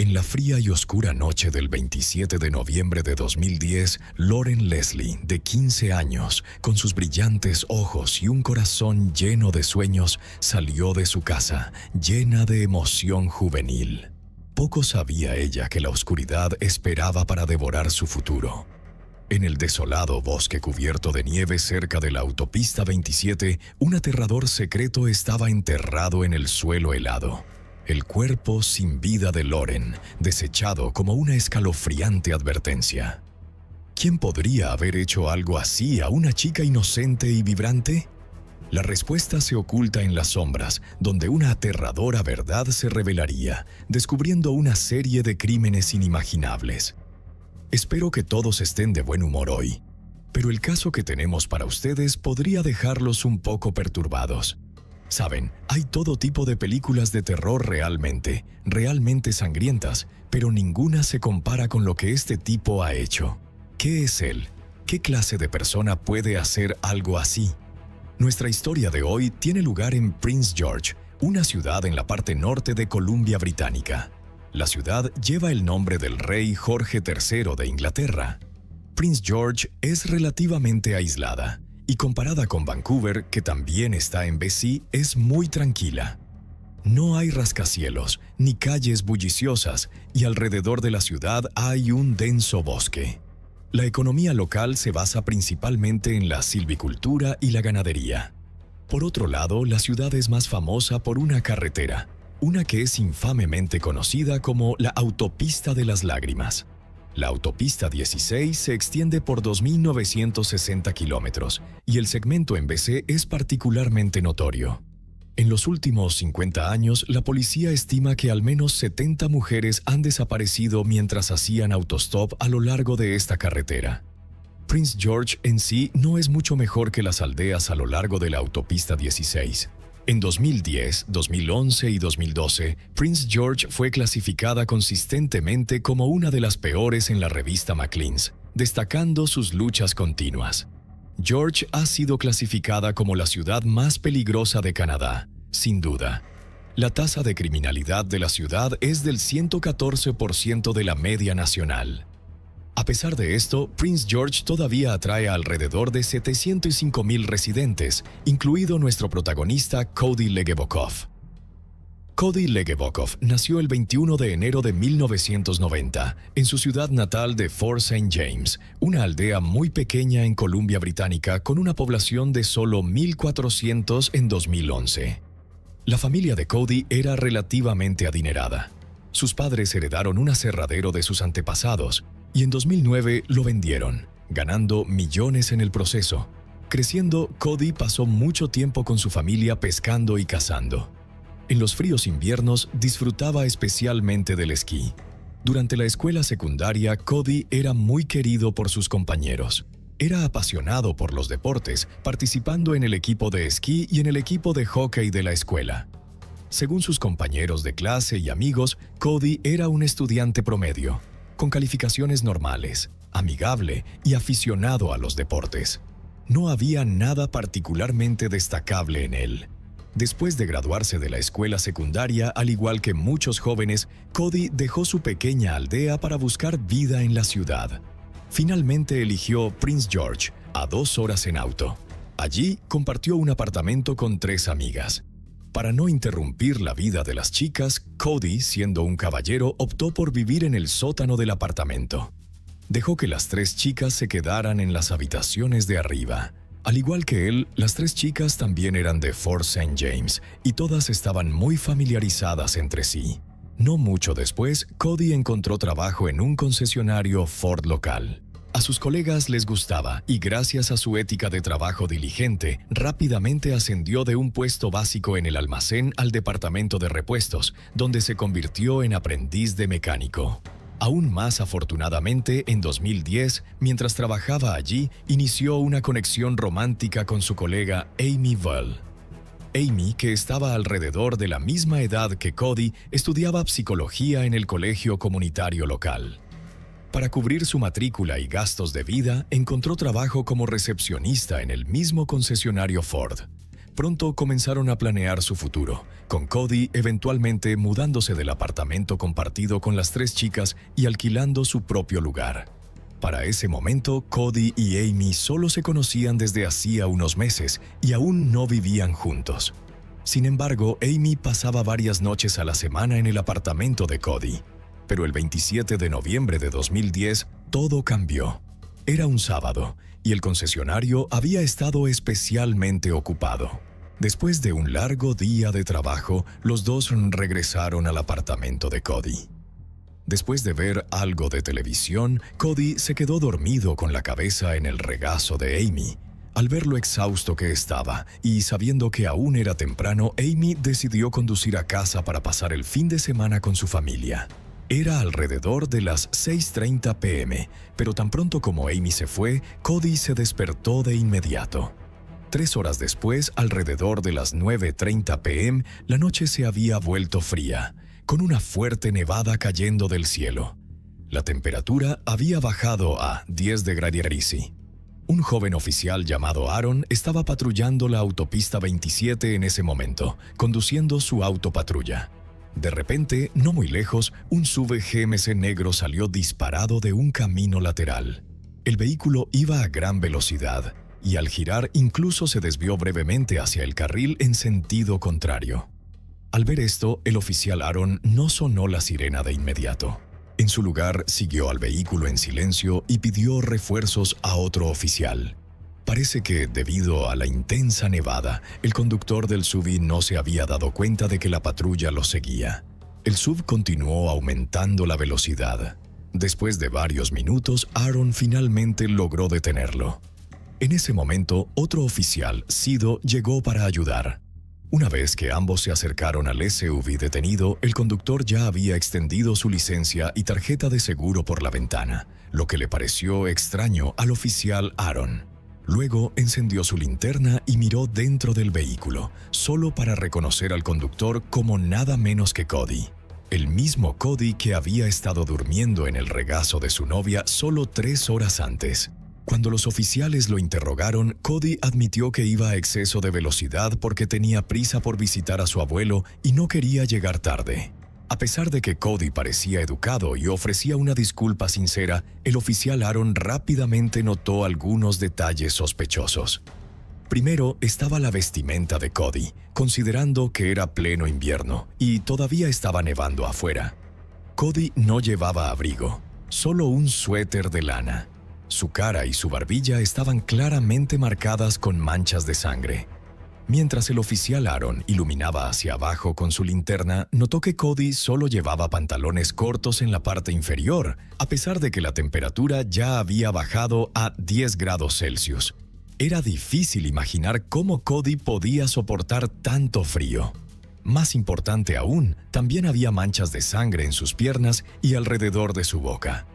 En la fría y oscura noche del 27 de noviembre de 2010, Lauren Leslie, de 15 años, con sus brillantes ojos y un corazón lleno de sueños, salió de su casa, llena de emoción juvenil. Poco sabía ella que la oscuridad esperaba para devorar su futuro. En el desolado bosque cubierto de nieve cerca de la autopista 27, un aterrador secreto estaba enterrado en el suelo helado. El cuerpo sin vida de Lauren, desechado como una escalofriante advertencia. ¿Quién podría haber hecho algo así a una chica inocente y vibrante? La respuesta se oculta en las sombras, donde una aterradora verdad se revelaría, descubriendo una serie de crímenes inimaginables. Espero que todos estén de buen humor hoy, pero el caso que tenemos para ustedes podría dejarlos un poco perturbados. Saben, hay todo tipo de películas de terror realmente sangrientas, pero ninguna se compara con lo que este tipo ha hecho. ¿Qué es él? ¿Qué clase de persona puede hacer algo así? Nuestra historia de hoy tiene lugar en Prince George, una ciudad en la parte norte de Columbia Británica. La ciudad lleva el nombre del rey Jorge III de Inglaterra. Prince George es relativamente aislada, y comparada con Vancouver, que también está en BC, es muy tranquila. No hay rascacielos ni calles bulliciosas y alrededor de la ciudad hay un denso bosque. La economía local se basa principalmente en la silvicultura y la ganadería. Por otro lado, la ciudad es más famosa por una carretera, una que es infamemente conocida como la Autopista de las Lágrimas. La autopista 16 se extiende por 2.960 kilómetros y el segmento en BC es particularmente notorio. En los últimos 50 años, la policía estima que al menos 70 mujeres han desaparecido mientras hacían autostop a lo largo de esta carretera. Prince George en sí no es mucho mejor que las aldeas a lo largo de la autopista 16. En 2010, 2011 y 2012, Prince George fue clasificada consistentemente como una de las peores en la revista Maclean's, destacando sus luchas continuas. George ha sido clasificada como la ciudad más peligrosa de Canadá, sin duda. La tasa de criminalidad de la ciudad es del 114% de la media nacional. A pesar de esto, Prince George todavía atrae a alrededor de 705,000 residentes, incluido nuestro protagonista Cody Legebokov. Cody Legebokov nació el 21 de enero de 1990 en su ciudad natal de Fort St. James, una aldea muy pequeña en Columbia Británica con una población de solo 1,400 en 2011. La familia de Cody era relativamente adinerada. Sus padres heredaron un aserradero de sus antepasados y en 2009 lo vendieron, ganando millones en el proceso. Creciendo, Cody pasó mucho tiempo con su familia pescando y cazando. En los fríos inviernos disfrutaba especialmente del esquí. Durante la escuela secundaria, Cody era muy querido por sus compañeros. Era apasionado por los deportes, participando en el equipo de esquí y en el equipo de hockey de la escuela. Según sus compañeros de clase y amigos, Cody era un estudiante promedio, con calificaciones normales, amigable y aficionado a los deportes. No había nada particularmente destacable en él. Después de graduarse de la escuela secundaria, al igual que muchos jóvenes, Cody dejó su pequeña aldea para buscar vida en la ciudad. Finalmente eligió Prince George, a 2 horas en auto. Allí compartió un apartamento con 3 amigas. Para no interrumpir la vida de las chicas, Cody, siendo un caballero, optó por vivir en el sótano del apartamento. Dejó que las 3 chicas se quedaran en las habitaciones de arriba. Al igual que él, las 3 chicas también eran de Fort St. James y todas estaban muy familiarizadas entre sí. No mucho después, Cody encontró trabajo en un concesionario Ford local. A sus colegas les gustaba y gracias a su ética de trabajo diligente, rápidamente ascendió de un puesto básico en el almacén al departamento de repuestos, donde se convirtió en aprendiz de mecánico. Aún más afortunadamente, en 2010, mientras trabajaba allí, inició una conexión romántica con su colega Amy Vull. Amy, que estaba alrededor de la misma edad que Cody, estudiaba psicología en el colegio comunitario local. Para cubrir su matrícula y gastos de vida, encontró trabajo como recepcionista en el mismo concesionario Ford. Pronto comenzaron a planear su futuro, con Cody eventualmente mudándose del apartamento compartido con las 3 chicas y alquilando su propio lugar. Para ese momento, Cody y Amy solo se conocían desde hacía unos meses y aún no vivían juntos. Sin embargo, Amy pasaba varias noches a la semana en el apartamento de Cody. Pero el 27 de noviembre de 2010, todo cambió. Era un sábado, y el concesionario había estado especialmente ocupado. Después de un largo día de trabajo, los dos regresaron al apartamento de Cody. Después de ver algo de televisión, Cody se quedó dormido con la cabeza en el regazo de Amy. Al ver lo exhausto que estaba y sabiendo que aún era temprano, Amy decidió conducir a casa para pasar el fin de semana con su familia. Era alrededor de las 6:30 p.m., pero tan pronto como Amy se fue, Cody se despertó de inmediato. 3 horas después, alrededor de las 9:30 p.m., la noche se había vuelto fría, con una fuerte nevada cayendo del cielo. La temperatura había bajado a 10 grados. Un joven oficial llamado Aaron estaba patrullando la autopista 27 en ese momento, conduciendo su autopatrulla. De repente, no muy lejos, un SUV GMC negro salió disparado de un camino lateral. El vehículo iba a gran velocidad y al girar incluso se desvió brevemente hacia el carril en sentido contrario. Al ver esto, el oficial Aaron no sonó la sirena de inmediato. En su lugar, siguió al vehículo en silencio y pidió refuerzos a otro oficial. Parece que, debido a la intensa nevada, el conductor del SUV no se había dado cuenta de que la patrulla lo seguía. El SUV continuó aumentando la velocidad. Después de varios minutos, Aaron finalmente logró detenerlo. En ese momento, otro oficial, Sido, llegó para ayudar. Una vez que ambos se acercaron al SUV detenido, el conductor ya había extendido su licencia y tarjeta de seguro por la ventana, lo que le pareció extraño al oficial Aaron. Luego encendió su linterna y miró dentro del vehículo, solo para reconocer al conductor como nada menos que Cody. El mismo Cody que había estado durmiendo en el regazo de su novia solo 3 horas antes. Cuando los oficiales lo interrogaron, Cody admitió que iba a exceso de velocidad porque tenía prisa por visitar a su abuelo y no quería llegar tarde. A pesar de que Cody parecía educado y ofrecía una disculpa sincera, el oficial Aaron rápidamente notó algunos detalles sospechosos. Primero estaba la vestimenta de Cody, considerando que era pleno invierno y todavía estaba nevando afuera. Cody no llevaba abrigo, solo un suéter de lana. Su cara y su barbilla estaban claramente marcadas con manchas de sangre. Mientras el oficial Aaron iluminaba hacia abajo con su linterna, notó que Cody solo llevaba pantalones cortos en la parte inferior, a pesar de que la temperatura ya había bajado a 10 grados Celsius. Era difícil imaginar cómo Cody podía soportar tanto frío. Más importante aún, también había manchas de sangre en sus piernas y alrededor de su boca.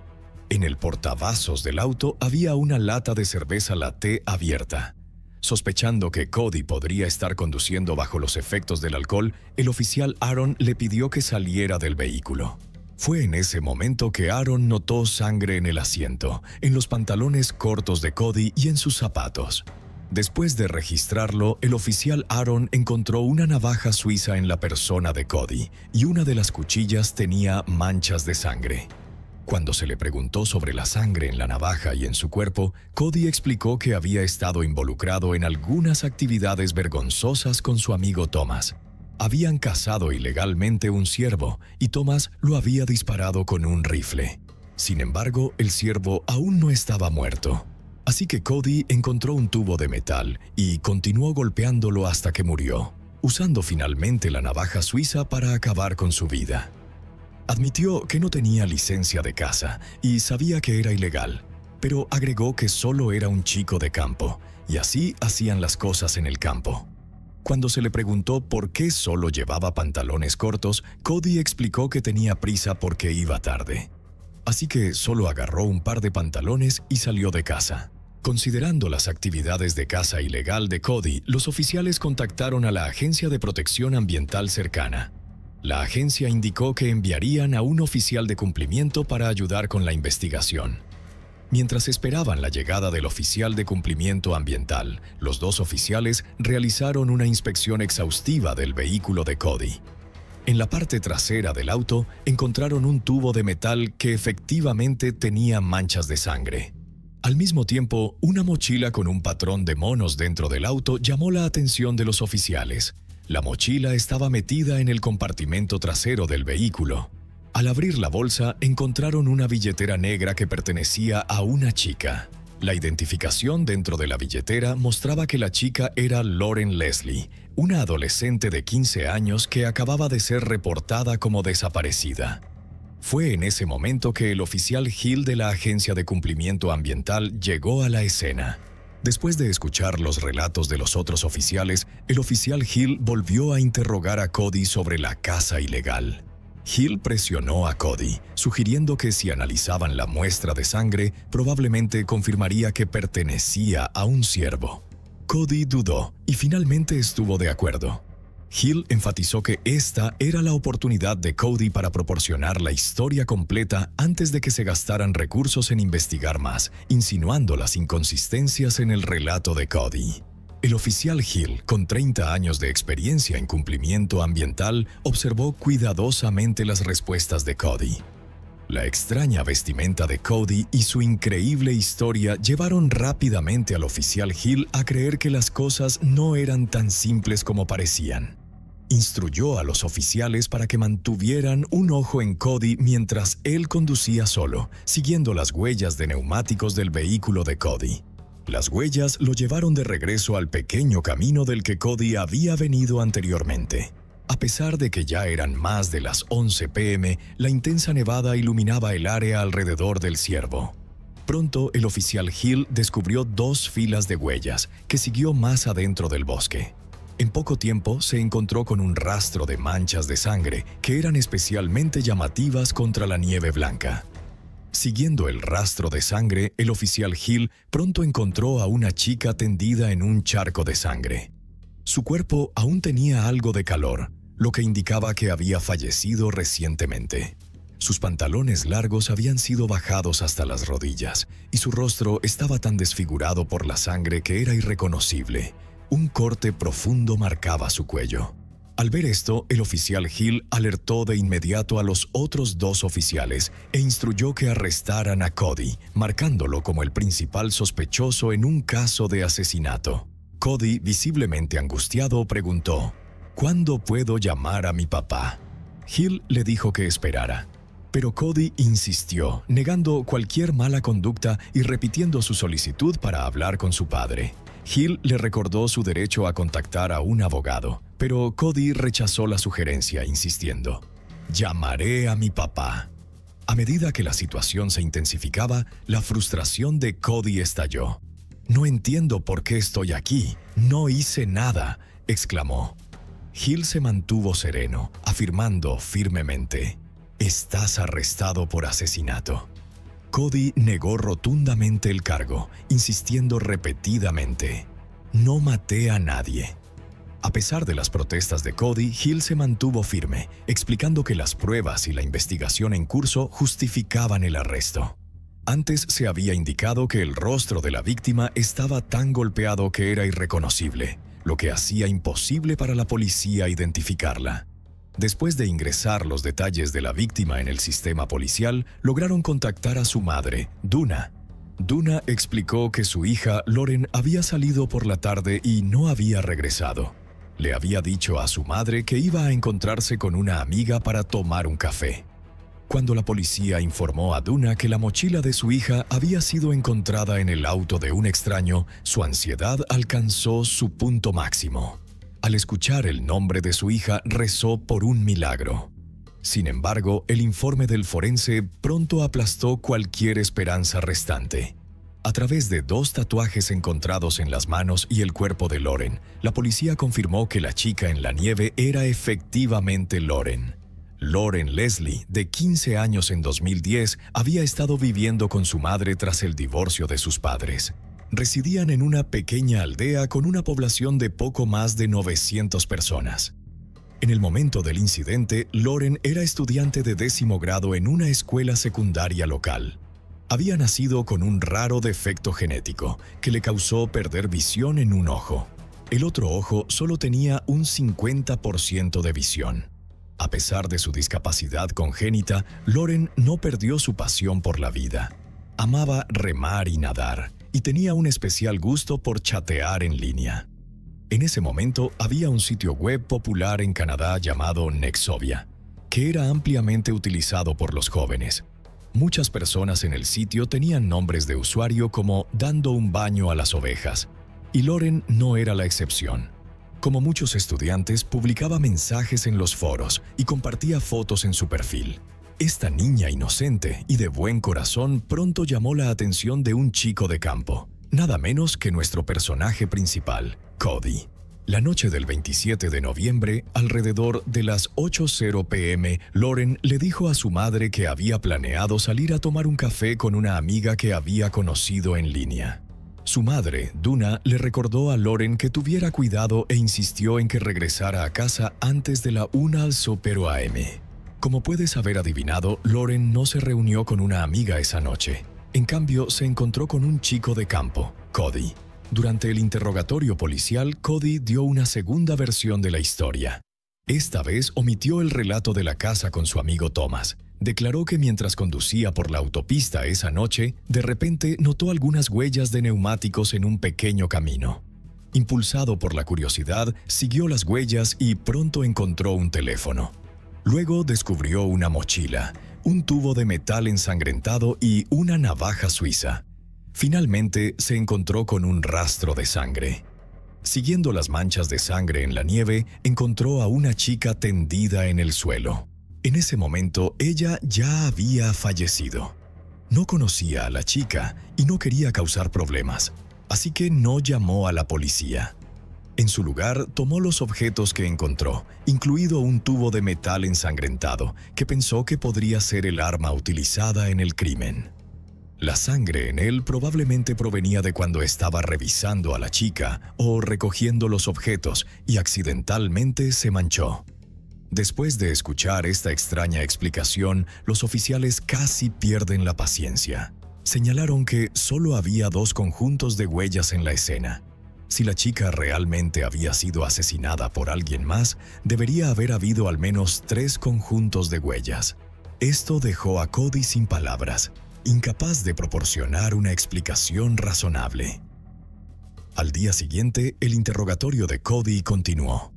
En el portavasos del auto había una lata de cerveza latte abierta. Sospechando que Cody podría estar conduciendo bajo los efectos del alcohol, el oficial Aaron le pidió que saliera del vehículo. Fue en ese momento que Aaron notó sangre en el asiento, en los pantalones cortos de Cody y en sus zapatos. Después de registrarlo, el oficial Aaron encontró una navaja suiza en la persona de Cody y una de las cuchillas tenía manchas de sangre. Cuando se le preguntó sobre la sangre en la navaja y en su cuerpo, Cody explicó que había estado involucrado en algunas actividades vergonzosas con su amigo Thomas. Habían cazado ilegalmente un ciervo y Thomas lo había disparado con un rifle. Sin embargo, el ciervo aún no estaba muerto. Así que Cody encontró un tubo de metal y continuó golpeándolo hasta que murió, usando finalmente la navaja suiza para acabar con su vida. Admitió que no tenía licencia de caza y sabía que era ilegal, pero agregó que solo era un chico de campo, y así hacían las cosas en el campo. Cuando se le preguntó por qué solo llevaba pantalones cortos, Cody explicó que tenía prisa porque iba tarde. Así que solo agarró un par de pantalones y salió de casa. Considerando las actividades de caza ilegal de Cody, los oficiales contactaron a la Agencia de Protección Ambiental cercana. La agencia indicó que enviarían a un oficial de cumplimiento para ayudar con la investigación. Mientras esperaban la llegada del oficial de cumplimiento ambiental, los dos oficiales realizaron una inspección exhaustiva del vehículo de Cody. En la parte trasera del auto encontraron un tubo de metal que efectivamente tenía manchas de sangre. Al mismo tiempo, una mochila con un patrón de monos dentro del auto llamó la atención de los oficiales. La mochila estaba metida en el compartimento trasero del vehículo. Al abrir la bolsa, encontraron una billetera negra que pertenecía a una chica. La identificación dentro de la billetera mostraba que la chica era Lauren Leslie, una adolescente de 15 años que acababa de ser reportada como desaparecida. Fue en ese momento que el oficial Hill de la Agencia de Cumplimiento Ambiental llegó a la escena. Después de escuchar los relatos de los otros oficiales, el oficial Hill volvió a interrogar a Cody sobre la caza ilegal. Hill presionó a Cody, sugiriendo que si analizaban la muestra de sangre, probablemente confirmaría que pertenecía a un ciervo. Cody dudó y finalmente estuvo de acuerdo. Hill enfatizó que esta era la oportunidad de Cody para proporcionar la historia completa antes de que se gastaran recursos en investigar más, insinuando las inconsistencias en el relato de Cody. El oficial Hill, con 30 años de experiencia en cumplimiento ambiental, observó cuidadosamente las respuestas de Cody. La extraña vestimenta de Cody y su increíble historia llevaron rápidamente al oficial Hill a creer que las cosas no eran tan simples como parecían. Instruyó a los oficiales para que mantuvieran un ojo en Cody mientras él conducía solo, siguiendo las huellas de neumáticos del vehículo de Cody. Las huellas lo llevaron de regreso al pequeño camino del que Cody había venido anteriormente. A pesar de que ya eran más de las 11 p.m., la intensa nevada iluminaba el área alrededor del ciervo. Pronto, el oficial Hill descubrió 2 filas de huellas que siguió más adentro del bosque. En poco tiempo se encontró con un rastro de manchas de sangre que eran especialmente llamativas contra la nieve blanca. Siguiendo el rastro de sangre, el oficial Hill pronto encontró a una chica tendida en un charco de sangre. Su cuerpo aún tenía algo de calor, lo que indicaba que había fallecido recientemente. Sus pantalones largos habían sido bajados hasta las rodillas y su rostro estaba tan desfigurado por la sangre que era irreconocible. Un corte profundo marcaba su cuello. Al ver esto, el oficial Hill alertó de inmediato a los otros 2 oficiales e instruyó que arrestaran a Cody, marcándolo como el principal sospechoso en un caso de asesinato. Cody, visiblemente angustiado, preguntó: ¿Cuándo puedo llamar a mi papá? Hill le dijo que esperara. Pero Cody insistió, negando cualquier mala conducta y repitiendo su solicitud para hablar con su padre. Hill le recordó su derecho a contactar a un abogado, pero Cody rechazó la sugerencia, insistiendo: «Llamaré a mi papá». A medida que la situación se intensificaba, la frustración de Cody estalló. «No entiendo por qué estoy aquí. No hice nada», exclamó. Hill se mantuvo sereno, afirmando firmemente: «Estás arrestado por asesinato». Cody negó rotundamente el cargo, insistiendo repetidamente: «No maté a nadie». A pesar de las protestas de Cody, Hill se mantuvo firme, explicando que las pruebas y la investigación en curso justificaban el arresto. Antes se había indicado que el rostro de la víctima estaba tan golpeado que era irreconocible, lo que hacía imposible para la policía identificarla. Después de ingresar los detalles de la víctima en el sistema policial, lograron contactar a su madre, Duna. Duna explicó que su hija, Lauren, había salido por la tarde y no había regresado. Le había dicho a su madre que iba a encontrarse con una amiga para tomar un café. Cuando la policía informó a Duna que la mochila de su hija había sido encontrada en el auto de un extraño, su ansiedad alcanzó su punto máximo. Al escuchar el nombre de su hija, rezó por un milagro. Sin embargo, el informe del forense pronto aplastó cualquier esperanza restante. A través de 2 tatuajes encontrados en las manos y el cuerpo de Lauren, la policía confirmó que la chica en la nieve era efectivamente Lauren. Lauren Leslie, de 15 años en 2010, había estado viviendo con su madre tras el divorcio de sus padres. Residían en una pequeña aldea con una población de poco más de 900 personas. En el momento del incidente, Lauren era estudiante de 10º grado en una escuela secundaria local. Había nacido con un raro defecto genético que le causó perder visión en un ojo. El otro ojo solo tenía un 50% de visión. A pesar de su discapacidad congénita, Lauren no perdió su pasión por la vida. Amaba remar y nadar, y tenía un especial gusto por chatear en línea. En ese momento había un sitio web popular en Canadá llamado Nexovia, que era ampliamente utilizado por los jóvenes. Muchas personas en el sitio tenían nombres de usuario como Dando un baño a las ovejas, y Lauren no era la excepción. Como muchos estudiantes, publicaba mensajes en los foros y compartía fotos en su perfil. Esta niña inocente y de buen corazón pronto llamó la atención de un chico de campo, nada menos que nuestro personaje principal, Cody. La noche del 27 de noviembre, alrededor de las 8:00 p.m., Lauren le dijo a su madre que había planeado salir a tomar un café con una amiga que había conocido en línea. Su madre, Duna, le recordó a Lauren que tuviera cuidado e insistió en que regresara a casa antes de la 1:00 a.m. Como puedes haber adivinado, Lauren no se reunió con una amiga esa noche. En cambio, se encontró con un chico de campo, Cody. Durante el interrogatorio policial, Cody dio una segunda versión de la historia. Esta vez omitió el relato de la casa con su amigo Thomas. Declaró que mientras conducía por la autopista esa noche, de repente notó algunas huellas de neumáticos en un pequeño camino. Impulsado por la curiosidad, siguió las huellas y pronto encontró un teléfono. Luego descubrió una mochila, un tubo de metal ensangrentado y una navaja suiza. Finalmente se encontró con un rastro de sangre. Siguiendo las manchas de sangre en la nieve, encontró a una chica tendida en el suelo. En ese momento, ella ya había fallecido. No conocía a la chica y no quería causar problemas, así que no llamó a la policía. En su lugar, tomó los objetos que encontró, incluido un tubo de metal ensangrentado, que pensó que podría ser el arma utilizada en el crimen. La sangre en él probablemente provenía de cuando estaba revisando a la chica o recogiendo los objetos y accidentalmente se manchó. Después de escuchar esta extraña explicación, los oficiales casi pierden la paciencia. Señalaron que solo había 2 conjuntos de huellas en la escena. Si la chica realmente había sido asesinada por alguien más, debería haber habido al menos 3 conjuntos de huellas. Esto dejó a Cody sin palabras, incapaz de proporcionar una explicación razonable. Al día siguiente, el interrogatorio de Cody continuó.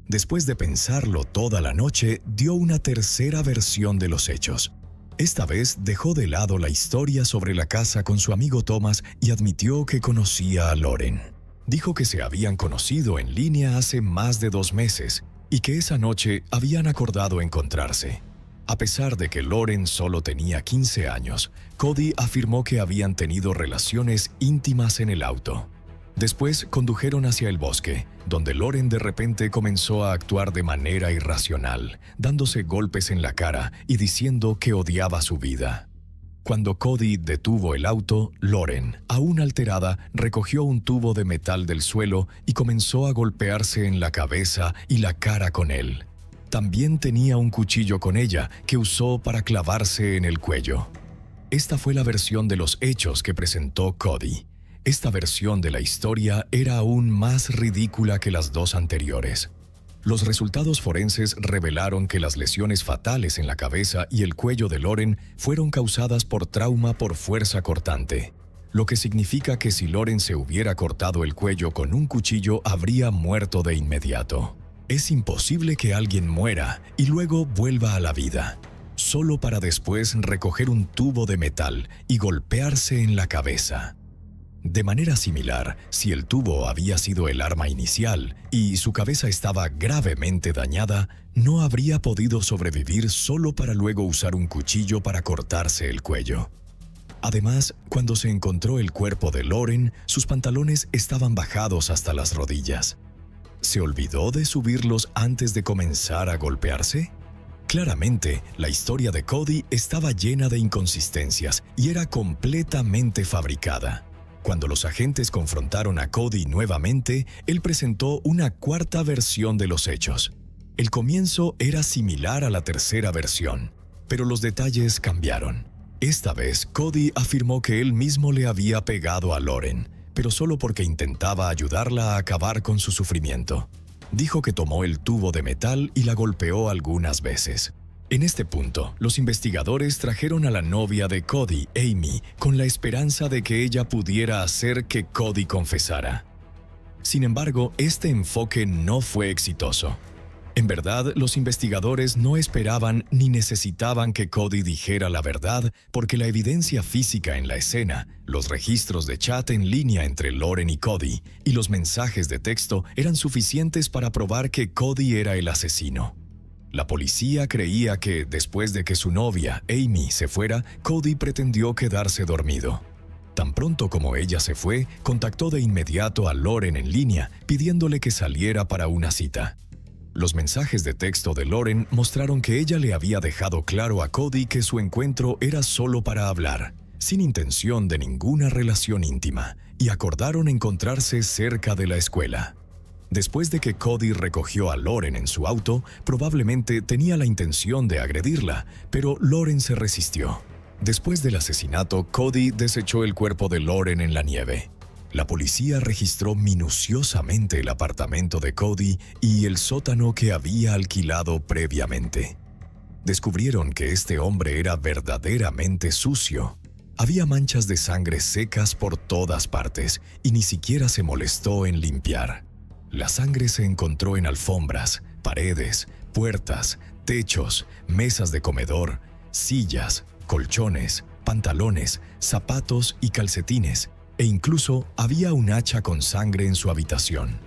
Después de pensarlo toda la noche, dio una tercera versión de los hechos. Esta vez dejó de lado la historia sobre la casa con su amigo Thomas y admitió que conocía a Lauren. Dijo que se habían conocido en línea hace más de 2 meses y que esa noche habían acordado encontrarse. A pesar de que Lauren solo tenía 15 años, Cody afirmó que habían tenido relaciones íntimas en el auto. Después condujeron hacia el bosque, donde Lauren de repente comenzó a actuar de manera irracional, dándose golpes en la cara y diciendo que odiaba su vida. Cuando Cody detuvo el auto, Lauren, aún alterada, recogió un tubo de metal del suelo y comenzó a golpearse en la cabeza y la cara con él. También tenía un cuchillo con ella que usó para clavarse en el cuello. Esta fue la versión de los hechos que presentó Cody. Esta versión de la historia era aún más ridícula que las 2 anteriores. Los resultados forenses revelaron que las lesiones fatales en la cabeza y el cuello de Lauren fueron causadas por trauma por fuerza cortante, lo que significa que si Lauren se hubiera cortado el cuello con un cuchillo, habría muerto de inmediato. Es imposible que alguien muera y luego vuelva a la vida, solo para después recoger un tubo de metal y golpearse en la cabeza. De manera similar, si el tubo había sido el arma inicial y su cabeza estaba gravemente dañada, no habría podido sobrevivir solo para luego usar un cuchillo para cortarse el cuello. Además, cuando se encontró el cuerpo de Lauren, sus pantalones estaban bajados hasta las rodillas. ¿Se olvidó de subirlos antes de comenzar a golpearse? Claramente, la historia de Cody estaba llena de inconsistencias y era completamente fabricada. Cuando los agentes confrontaron a Cody nuevamente, él presentó una cuarta versión de los hechos. El comienzo era similar a la tercera versión, pero los detalles cambiaron. Esta vez, Cody afirmó que él mismo le había pegado a Lauren, pero solo porque intentaba ayudarla a acabar con su sufrimiento. Dijo que tomó el tubo de metal y la golpeó algunas veces. En este punto, los investigadores trajeron a la novia de Cody, Amy, con la esperanza de que ella pudiera hacer que Cody confesara. Sin embargo, este enfoque no fue exitoso. En verdad, los investigadores no esperaban ni necesitaban que Cody dijera la verdad porque la evidencia física en la escena, los registros de chat en línea entre Lauren y Cody y los mensajes de texto eran suficientes para probar que Cody era el asesino. La policía creía que, después de que su novia, Amy, se fuera, Cody pretendió quedarse dormido. Tan pronto como ella se fue, contactó de inmediato a Lauren en línea pidiéndole que saliera para una cita. Los mensajes de texto de Lauren mostraron que ella le había dejado claro a Cody que su encuentro era solo para hablar, sin intención de ninguna relación íntima, y acordaron encontrarse cerca de la escuela. Después de que Cody recogió a Lauren en su auto, probablemente tenía la intención de agredirla, pero Lauren se resistió. Después del asesinato, Cody desechó el cuerpo de Lauren en la nieve. La policía registró minuciosamente el apartamento de Cody y el sótano que había alquilado previamente. Descubrieron que este hombre era verdaderamente sucio. Había manchas de sangre secas por todas partes y ni siquiera se molestó en limpiar. La sangre se encontró en alfombras, paredes, puertas, techos, mesas de comedor, sillas, colchones, pantalones, zapatos y calcetines, e incluso había un hacha con sangre en su habitación.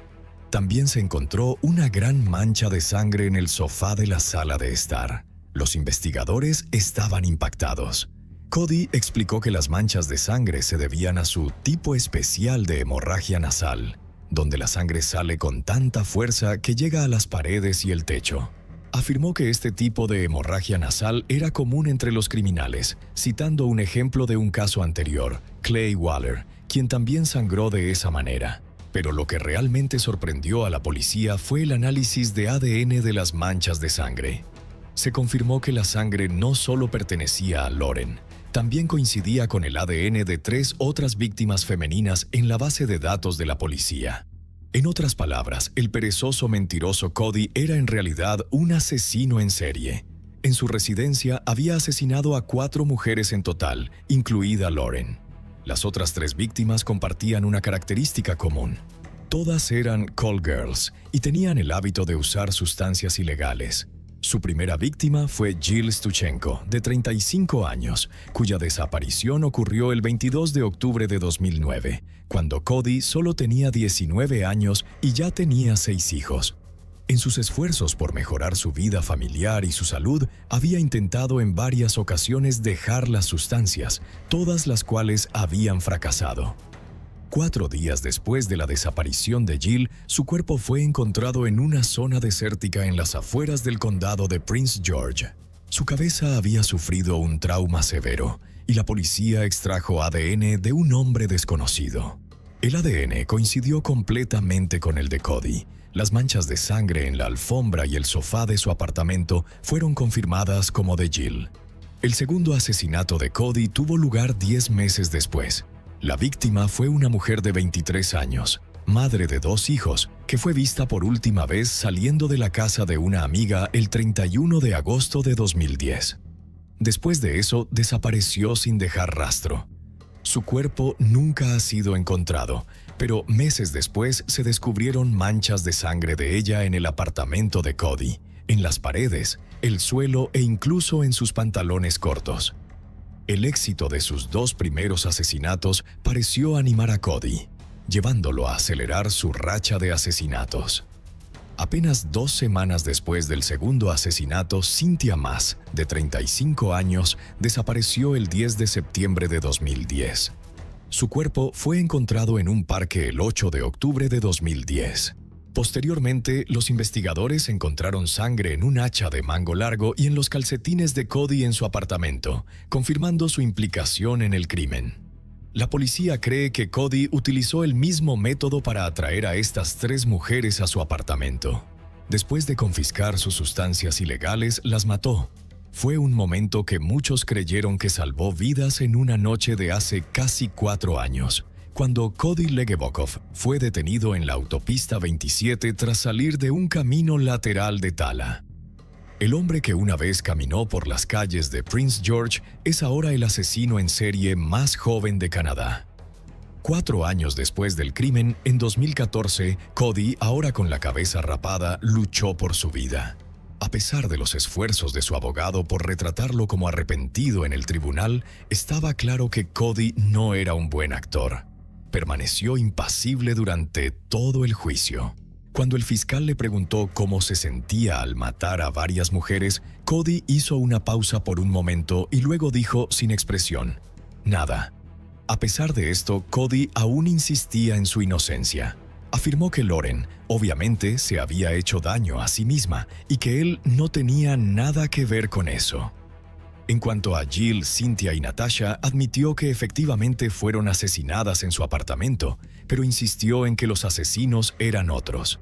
También se encontró una gran mancha de sangre en el sofá de la sala de estar. Los investigadores estaban impactados. Cody explicó que las manchas de sangre se debían a su tipo especial de hemorragia nasal, donde la sangre sale con tanta fuerza que llega a las paredes y el techo. Afirmó que este tipo de hemorragia nasal era común entre los criminales, citando un ejemplo de un caso anterior, Clay Waller, quien también sangró de esa manera. Pero lo que realmente sorprendió a la policía fue el análisis de ADN de las manchas de sangre. Se confirmó que la sangre no solo pertenecía a Lauren, también coincidía con el ADN de 3 otras víctimas femeninas en la base de datos de la policía. En otras palabras, el perezoso mentiroso Cody era en realidad un asesino en serie. En su residencia había asesinado a 4 mujeres en total, incluida Lauren. Las otras 3 víctimas compartían una característica común. Todas eran call girls y tenían el hábito de usar sustancias ilegales. Su primera víctima fue Jill Stuchenko, de 35 años, cuya desaparición ocurrió el 22 de octubre de 2009, cuando Cody solo tenía 19 años y ya tenía 6 hijos. En sus esfuerzos por mejorar su vida familiar y su salud, había intentado en varias ocasiones dejar las sustancias, todas las cuales habían fracasado. 4 días después de la desaparición de Jill, su cuerpo fue encontrado en una zona desértica en las afueras del condado de Prince George. Su cabeza había sufrido un trauma severo y la policía extrajo ADN de un hombre desconocido. El ADN coincidió completamente con el de Cody. Las manchas de sangre en la alfombra y el sofá de su apartamento fueron confirmadas como de Jill. El segundo asesinato de Cody tuvo lugar 10 meses después. La víctima fue una mujer de 23 años, madre de 2 hijos, que fue vista por última vez saliendo de la casa de una amiga el 31 de agosto de 2010. Después de eso, desapareció sin dejar rastro. Su cuerpo nunca ha sido encontrado, pero meses después se descubrieron manchas de sangre de ella en el apartamento de Cody, en las paredes, el suelo e incluso en sus pantalones cortos. El éxito de sus 2 primeros asesinatos pareció animar a Cody, llevándolo a acelerar su racha de asesinatos. Apenas 2 semanas después del segundo asesinato, Cynthia Mass, de 35 años, desapareció el 10 de septiembre de 2010. Su cuerpo fue encontrado en un parque el 8 de octubre de 2010. Posteriormente, los investigadores encontraron sangre en un hacha de mango largo y en los calcetines de Cody en su apartamento, confirmando su implicación en el crimen. La policía cree que Cody utilizó el mismo método para atraer a estas 3 mujeres a su apartamento. Después de confiscar sus sustancias ilegales, las mató. Fue un momento que muchos creyeron que salvó vidas en una noche de hace casi 4 años, cuando Cody Legebokov fue detenido en la autopista 27 tras salir de un camino lateral de Tala. El hombre que una vez caminó por las calles de Prince George es ahora el asesino en serie más joven de Canadá. 4 años después del crimen, en 2014, Cody, ahora con la cabeza rapada, luchó por su vida. A pesar de los esfuerzos de su abogado por retratarlo como arrepentido en el tribunal, estaba claro que Cody no era un buen actor. Permaneció impasible durante todo el juicio. Cuando el fiscal le preguntó cómo se sentía al matar a varias mujeres, Cody hizo una pausa por un momento y luego dijo sin expresión: nada. A pesar de esto, Cody aún insistía en su inocencia. Afirmó que Lauren, obviamente, se había hecho daño a sí misma y que él no tenía nada que ver con eso. En cuanto a Jill, Cynthia y Natasha, admitió que efectivamente fueron asesinadas en su apartamento, pero insistió en que los asesinos eran otros.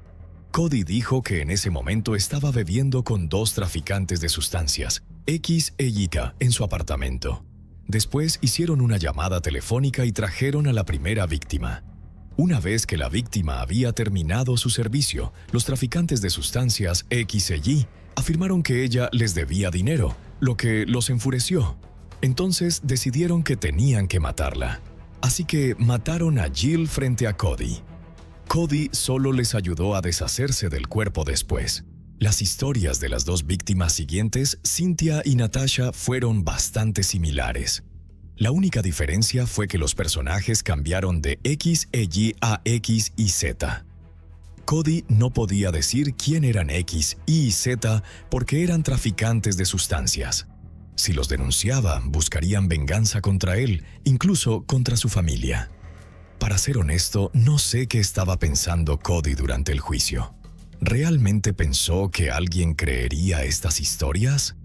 Cody dijo que en ese momento estaba bebiendo con 2 traficantes de sustancias, X e Yika, en su apartamento. Después hicieron una llamada telefónica y trajeron a la primera víctima. Una vez que la víctima había terminado su servicio, los traficantes de sustancias X e Y afirmaron que ella les debía dinero, lo que los enfureció. Entonces decidieron que tenían que matarla. Así que mataron a Jill frente a Cody. Cody solo les ayudó a deshacerse del cuerpo después. Las historias de las 2 víctimas siguientes, Cynthia y Natasha, fueron bastante similares. La única diferencia fue que los personajes cambiaron de X e Y a X y Z. Cody no podía decir quién eran X, Y y Z porque eran traficantes de sustancias. Si los denunciaba, buscarían venganza contra él, incluso contra su familia. Para ser honesto, no sé qué estaba pensando Cody durante el juicio. ¿Realmente pensó que alguien creería estas historias?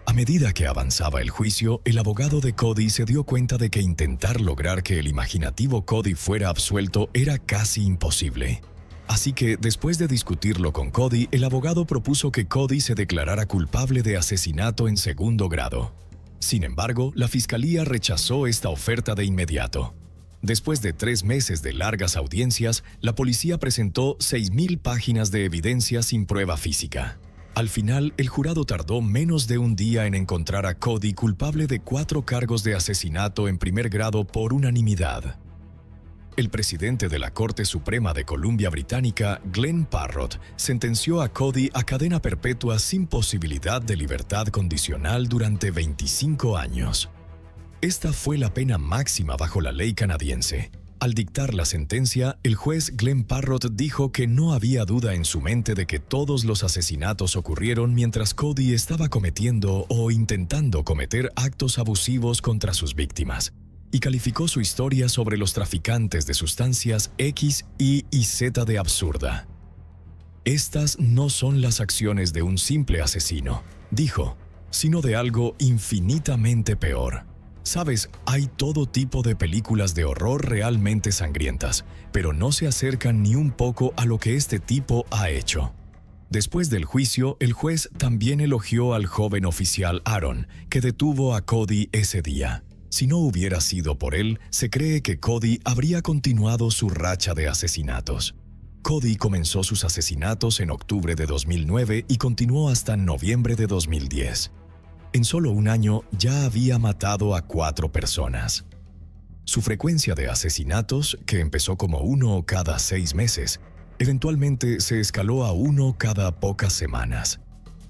A medida que avanzaba el juicio, el abogado de Cody se dio cuenta de que intentar lograr que el imaginativo Cody fuera absuelto era casi imposible. Así que, después de discutirlo con Cody, el abogado propuso que Cody se declarara culpable de asesinato en 2º grado. Sin embargo, la fiscalía rechazó esta oferta de inmediato. Después de 3 meses de largas audiencias, la policía presentó 6.000 páginas de evidencia sin prueba física. Al final, el jurado tardó menos de un día en encontrar a Cody culpable de 4 cargos de asesinato en 1er grado por unanimidad. El presidente de la Corte Suprema de Columbia Británica, Glenn Parrott, sentenció a Cody a cadena perpetua sin posibilidad de libertad condicional durante 25 años. Esta fue la pena máxima bajo la ley canadiense. Al dictar la sentencia, el juez Glenn Parrott dijo que no había duda en su mente de que todos los asesinatos ocurrieron mientras Cody estaba cometiendo o intentando cometer actos abusivos contra sus víctimas, y calificó su historia sobre los traficantes de sustancias X, Y y Z de absurda. Estas no son las acciones de un simple asesino, dijo, sino de algo infinitamente peor. Sabes, hay todo tipo de películas de horror realmente sangrientas, pero no se acercan ni un poco a lo que este tipo ha hecho. Después del juicio, el juez también elogió al joven oficial Aaron, que detuvo a Cody ese día. Si no hubiera sido por él, se cree que Cody habría continuado su racha de asesinatos. Cody comenzó sus asesinatos en octubre de 2009 y continuó hasta noviembre de 2010. En solo un año ya había matado a 4 personas. Su frecuencia de asesinatos, que empezó como 1 cada 6 meses, eventualmente se escaló a 1 cada pocas semanas.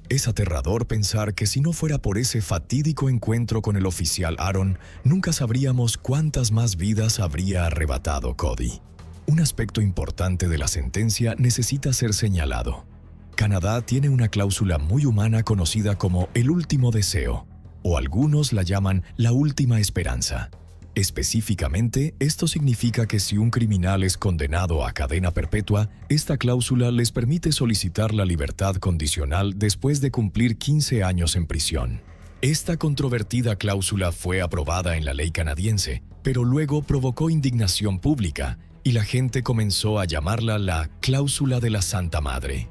Es aterrador pensar que si no fuera por ese fatídico encuentro con el oficial Aaron, nunca sabríamos cuántas más vidas habría arrebatado Cody. Un aspecto importante de la sentencia necesita ser señalado. Canadá tiene una cláusula muy humana conocida como el último deseo, o algunos la llaman la última esperanza. Específicamente, esto significa que si un criminal es condenado a cadena perpetua, esta cláusula les permite solicitar la libertad condicional después de cumplir 15 años en prisión. Esta controvertida cláusula fue aprobada en la ley canadiense, pero luego provocó indignación pública y la gente comenzó a llamarla la cláusula de la Santa Madre.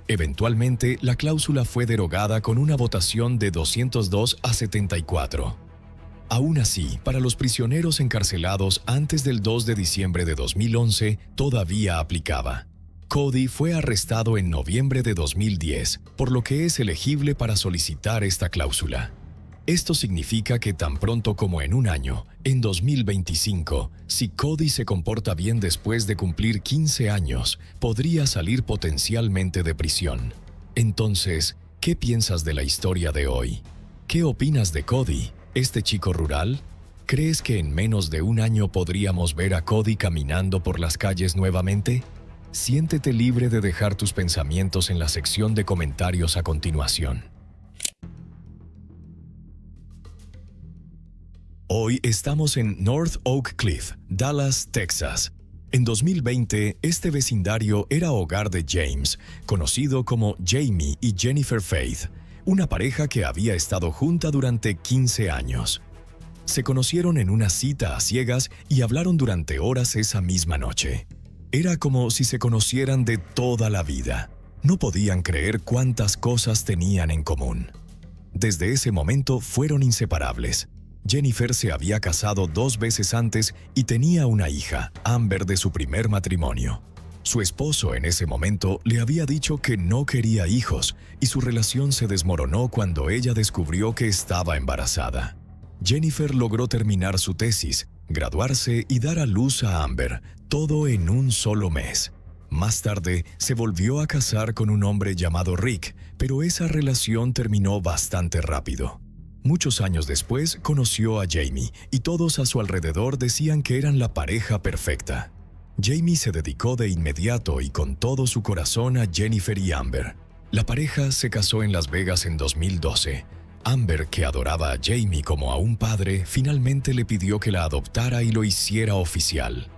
Eventualmente, la cláusula fue derogada con una votación de 202 a 74. Aún así, para los prisioneros encarcelados antes del 2 de diciembre de 2011, todavía aplicaba. Cody fue arrestado en noviembre de 2010, por lo que es elegible para solicitar esta cláusula. Esto significa que tan pronto como en un año, en 2025, si Cody se comporta bien después de cumplir 15 años, podría salir potencialmente de prisión. Entonces, ¿qué piensas de la historia de hoy? ¿Qué opinas de Cody, este chico rural? ¿Crees que en menos de un año podríamos ver a Cody caminando por las calles nuevamente? Siéntete libre de dejar tus pensamientos en la sección de comentarios a continuación. Hoy estamos en North Oak Cliff, Dallas, Texas. En 2020, este vecindario era hogar de James, conocido como Jamie y Jennifer Faith, una pareja que había estado junta durante 15 años. Se conocieron en una cita a ciegas y hablaron durante horas esa misma noche. Era como si se conocieran de toda la vida. No podían creer cuántas cosas tenían en común. Desde ese momento fueron inseparables. Jennifer se había casado 2 veces antes y tenía una hija, Amber, de su primer matrimonio. Su esposo en ese momento le había dicho que no quería hijos y su relación se desmoronó cuando ella descubrió que estaba embarazada. Jennifer logró terminar su tesis, graduarse y dar a luz a Amber, todo en un solo mes. Más tarde, se volvió a casar con un hombre llamado Rick, pero esa relación terminó bastante rápido. Muchos años después, conoció a Jamie, y todos a su alrededor decían que eran la pareja perfecta. Jamie se dedicó de inmediato y con todo su corazón a Jennifer y Amber. La pareja se casó en Las Vegas en 2012. Amber, que adoraba a Jamie como a un padre, finalmente le pidió que la adoptara y lo hiciera oficial.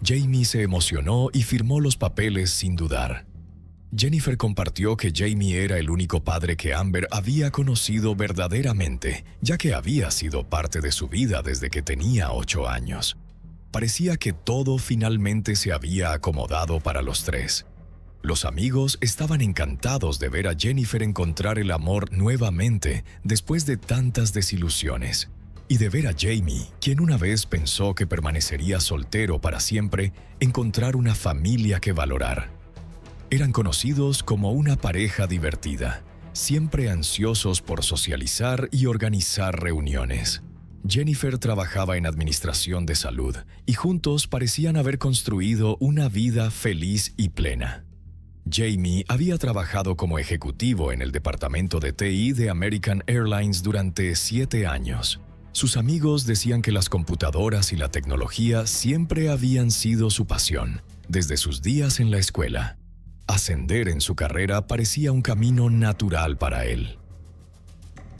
Jamie se emocionó y firmó los papeles sin dudar. Jennifer compartió que Jamie era el único padre que Amber había conocido verdaderamente, ya que había sido parte de su vida desde que tenía 8 años. Parecía que todo finalmente se había acomodado para los tres. Los amigos estaban encantados de ver a Jennifer encontrar el amor nuevamente después de tantas desilusiones, y de ver a Jamie, quien una vez pensó que permanecería soltero para siempre, encontrar una familia que valorar. Eran conocidos como una pareja divertida, siempre ansiosos por socializar y organizar reuniones. Jennifer trabajaba en administración de salud y juntos parecían haber construido una vida feliz y plena. Jamie había trabajado como ejecutivo en el departamento de TI de American Airlines durante 7 años. Sus amigos decían que las computadoras y la tecnología siempre habían sido su pasión, desde sus días en la escuela. Ascender en su carrera parecía un camino natural para él.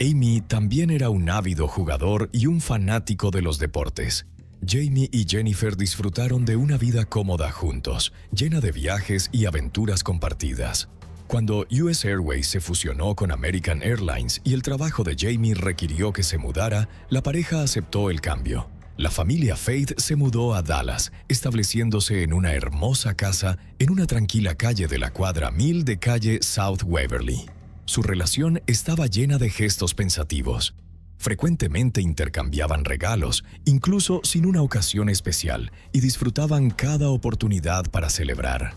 Amy también era un ávido jugador y un fanático de los deportes. Jamie y Jennifer disfrutaron de una vida cómoda juntos, llena de viajes y aventuras compartidas. Cuando US Airways se fusionó con American Airlines y el trabajo de Jamie requirió que se mudara, la pareja aceptó el cambio. La familia Faith se mudó a Dallas, estableciéndose en una hermosa casa en una tranquila calle de la cuadra 1000 de calle South Waverly. Su relación estaba llena de gestos pensativos. Frecuentemente intercambiaban regalos, incluso sin una ocasión especial, y disfrutaban cada oportunidad para celebrar.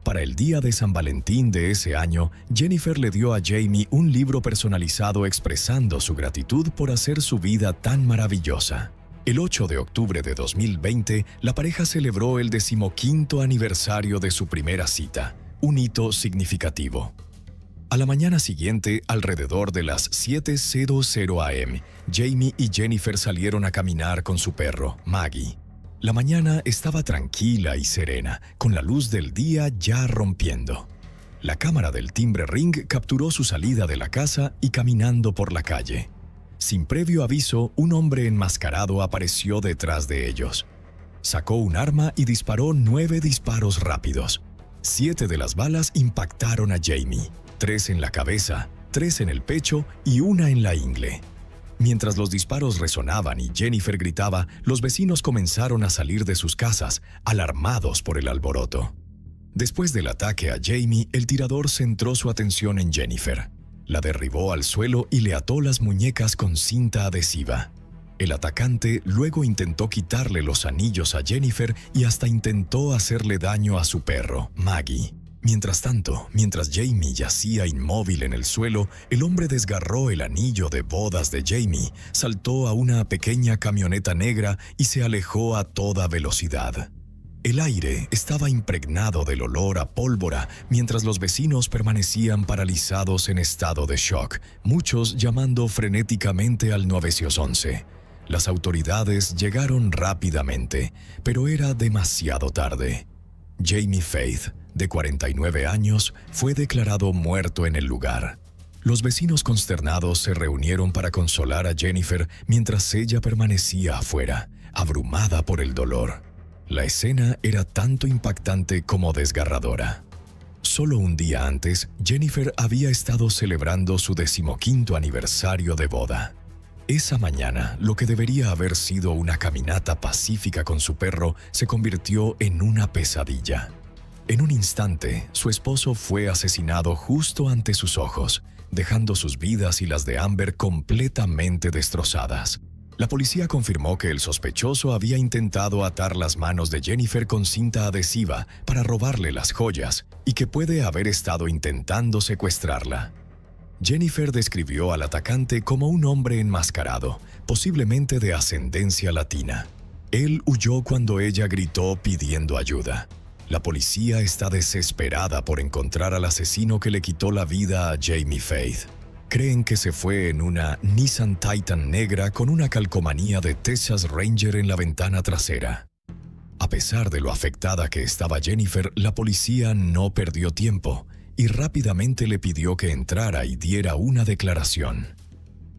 Para el día de San Valentín de ese año, Jennifer le dio a Jamie un libro personalizado expresando su gratitud por hacer su vida tan maravillosa. El 8 de octubre de 2020, la pareja celebró el 15º aniversario de su primera cita, un hito significativo. A la mañana siguiente, alrededor de las 7:00 am, Jamie y Jennifer salieron a caminar con su perro, Maggie. La mañana estaba tranquila y serena, con la luz del día ya rompiendo. La cámara del timbre ring capturó su salida de la casa y caminando por la calle. Sin previo aviso, un hombre enmascarado apareció detrás de ellos. Sacó un arma y disparó 9 disparos rápidos. 7 de las balas impactaron a Jamie, 3 en la cabeza, 3 en el pecho y 1 en la ingle. Mientras los disparos resonaban y Jennifer gritaba, los vecinos comenzaron a salir de sus casas, alarmados por el alboroto. Después del ataque a Jamie, el tirador centró su atención en Jennifer. La derribó al suelo y le ató las muñecas con cinta adhesiva. El atacante luego intentó quitarle los anillos a Jennifer y hasta intentó hacerle daño a su perro, Maggie. Mientras tanto, mientras Jamie yacía inmóvil en el suelo, el hombre desgarró el anillo de bodas de Jamie, saltó a una pequeña camioneta negra y se alejó a toda velocidad. El aire estaba impregnado del olor a pólvora mientras los vecinos permanecían paralizados en estado de shock, muchos llamando frenéticamente al 911. Las autoridades llegaron rápidamente, pero era demasiado tarde. Jamie Faith, de 49 años, fue declarado muerto en el lugar. Los vecinos consternados se reunieron para consolar a Jennifer mientras ella permanecía afuera, abrumada por el dolor. La escena era tanto impactante como desgarradora. Solo un día antes, Jennifer había estado celebrando su 15º aniversario de boda. Esa mañana, lo que debería haber sido una caminata pacífica con su perro se convirtió en una pesadilla. En un instante, su esposo fue asesinado justo ante sus ojos, dejando sus vidas y las de Amber completamente destrozadas. La policía confirmó que el sospechoso había intentado atar las manos de Jennifer con cinta adhesiva para robarle las joyas y que puede haber estado intentando secuestrarla. Jennifer describió al atacante como un hombre enmascarado, posiblemente de ascendencia latina. Él huyó cuando ella gritó pidiendo ayuda. La policía está desesperada por encontrar al asesino que le quitó la vida a Jamie Faith. Creen que se fue en una Nissan Titan negra con una calcomanía de Texas Ranger en la ventana trasera. A pesar de lo afectada que estaba Jennifer, la policía no perdió tiempo y rápidamente le pidió que entrara y diera una declaración.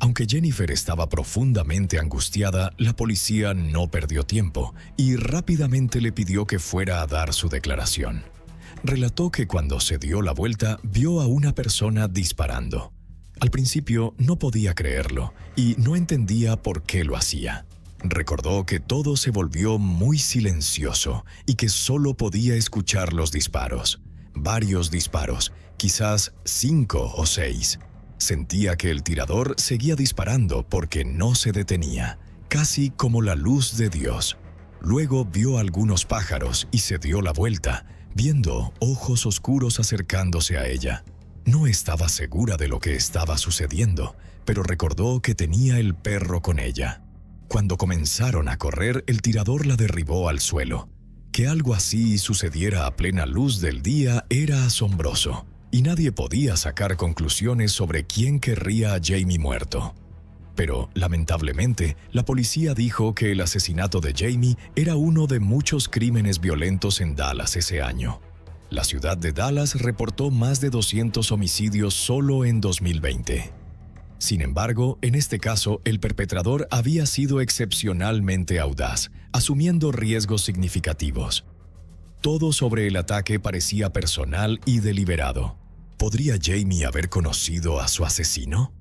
Aunque Jennifer estaba profundamente angustiada, la policía no perdió tiempo y rápidamente le pidió que fuera a dar su declaración. Relató que cuando se dio la vuelta, vio a una persona disparando. Al principio no podía creerlo y no entendía por qué lo hacía. Recordó que todo se volvió muy silencioso y que solo podía escuchar los disparos. Varios disparos, quizás 5 o 6. Sentía que el tirador seguía disparando porque no se detenía, casi como la luz de Dios. Luego vio algunos pájaros y se dio la vuelta, viendo ojos oscuros acercándose a ella. No estaba segura de lo que estaba sucediendo, pero recordó que tenía el perro con ella. Cuando comenzaron a correr, el tirador la derribó al suelo. Que algo así sucediera a plena luz del día era asombroso, y nadie podía sacar conclusiones sobre quién querría a Jamie muerto. Pero, lamentablemente, la policía dijo que el asesinato de Jamie era uno de muchos crímenes violentos en Dallas ese año. La ciudad de Dallas reportó más de 200 homicidios solo en 2020. Sin embargo, en este caso, el perpetrador había sido excepcionalmente audaz, asumiendo riesgos significativos. Todo sobre el ataque parecía personal y deliberado. ¿Podría Jamie haber conocido a su asesino?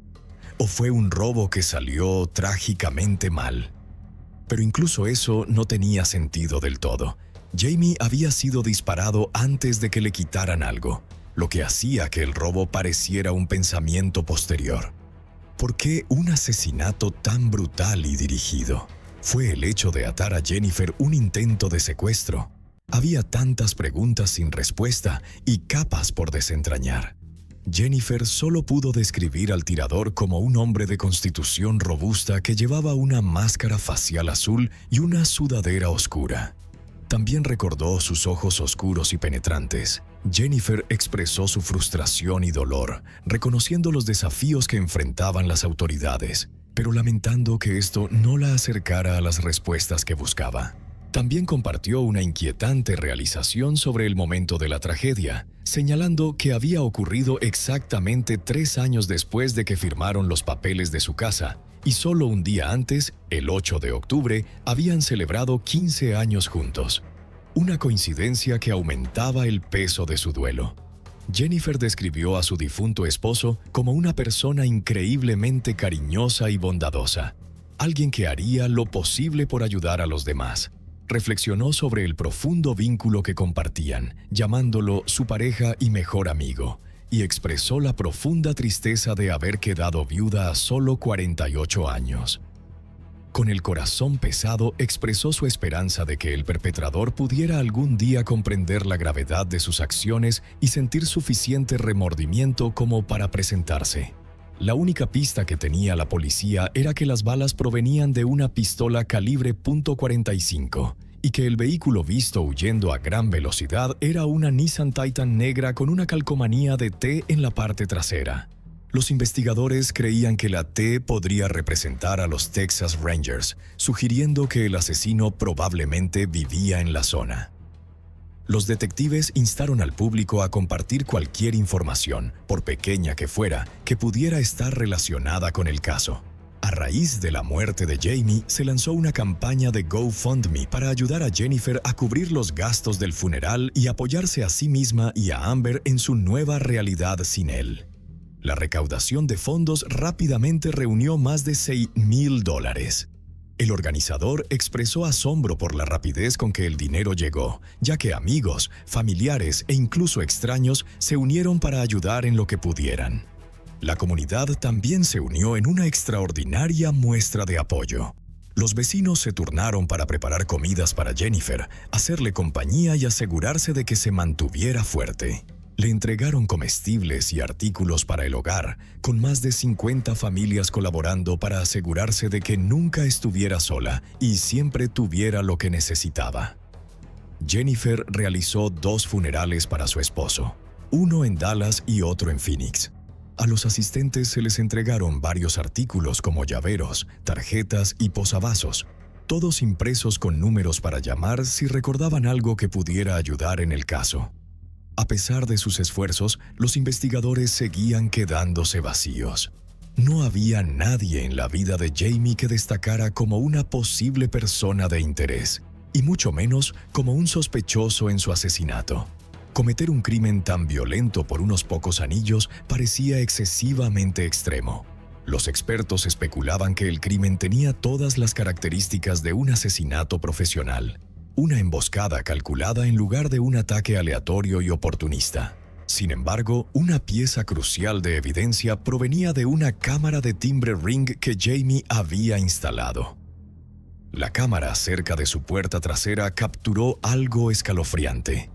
¿O fue un robo que salió trágicamente mal? Pero incluso eso no tenía sentido del todo. Jamie había sido disparado antes de que le quitaran algo, lo que hacía que el robo pareciera un pensamiento posterior. ¿Por qué un asesinato tan brutal y dirigido? ¿Fue el hecho de atar a Jennifer un intento de secuestro? Había tantas preguntas sin respuesta y capas por desentrañar. Jennifer solo pudo describir al tirador como un hombre de constitución robusta que llevaba una máscara facial azul y una sudadera oscura. También recordó sus ojos oscuros y penetrantes. Jennifer expresó su frustración y dolor, reconociendo los desafíos que enfrentaban las autoridades, pero lamentando que esto no la acercara a las respuestas que buscaba. También compartió una inquietante realización sobre el momento de la tragedia, señalando que había ocurrido exactamente 3 años después de que firmaron los papeles de su casa, y solo un día antes, el 8 de octubre, habían celebrado 15 años juntos. Una coincidencia que aumentaba el peso de su duelo. Jennifer describió a su difunto esposo como una persona increíblemente cariñosa y bondadosa, alguien que haría lo posible por ayudar a los demás. Reflexionó sobre el profundo vínculo que compartían, llamándolo su pareja y mejor amigo, y expresó la profunda tristeza de haber quedado viuda a solo 48 años. Con el corazón pesado, expresó su esperanza de que el perpetrador pudiera algún día comprender la gravedad de sus acciones y sentir suficiente remordimiento como para presentarse. La única pista que tenía la policía era que las balas provenían de una pistola calibre .45 y que el vehículo visto huyendo a gran velocidad era una Nissan Titan negra con una calcomanía de T en la parte trasera. Los investigadores creían que la T podría representar a los Texas Rangers, sugiriendo que el asesino probablemente vivía en la zona. Los detectives instaron al público a compartir cualquier información, por pequeña que fuera, que pudiera estar relacionada con el caso. A raíz de la muerte de Jamie, se lanzó una campaña de GoFundMe para ayudar a Jennifer a cubrir los gastos del funeral y apoyarse a sí misma y a Amber en su nueva realidad sin él. La recaudación de fondos rápidamente reunió más de $6,000. El organizador expresó asombro por la rapidez con que el dinero llegó, ya que amigos, familiares e incluso extraños se unieron para ayudar en lo que pudieran. La comunidad también se unió en una extraordinaria muestra de apoyo. Los vecinos se turnaron para preparar comidas para Jennifer, hacerle compañía y asegurarse de que se mantuviera fuerte. Le entregaron comestibles y artículos para el hogar, con más de 50 familias colaborando para asegurarse de que nunca estuviera sola y siempre tuviera lo que necesitaba. Jennifer realizó 2 funerales para su esposo, uno en Dallas y otro en Phoenix. A los asistentes se les entregaron varios artículos como llaveros, tarjetas y posavasos, todos impresos con números para llamar si recordaban algo que pudiera ayudar en el caso. A pesar de sus esfuerzos, los investigadores seguían quedándose vacíos. No había nadie en la vida de Jamie que destacara como una posible persona de interés, y mucho menos como un sospechoso en su asesinato. Cometer un crimen tan violento por unos pocos anillos parecía excesivamente extremo. Los expertos especulaban que el crimen tenía todas las características de un asesinato profesional. Una emboscada calculada en lugar de un ataque aleatorio y oportunista. Sin embargo, una pieza crucial de evidencia provenía de una cámara de timbre Ring que Jamie había instalado. La cámara cerca de su puerta trasera capturó algo escalofriante.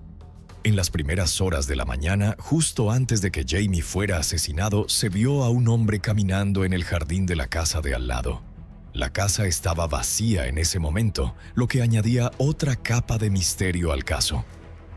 En las primeras horas de la mañana, justo antes de que Jamie fuera asesinado, se vio a un hombre caminando en el jardín de la casa de al lado. La casa estaba vacía en ese momento, lo que añadía otra capa de misterio al caso.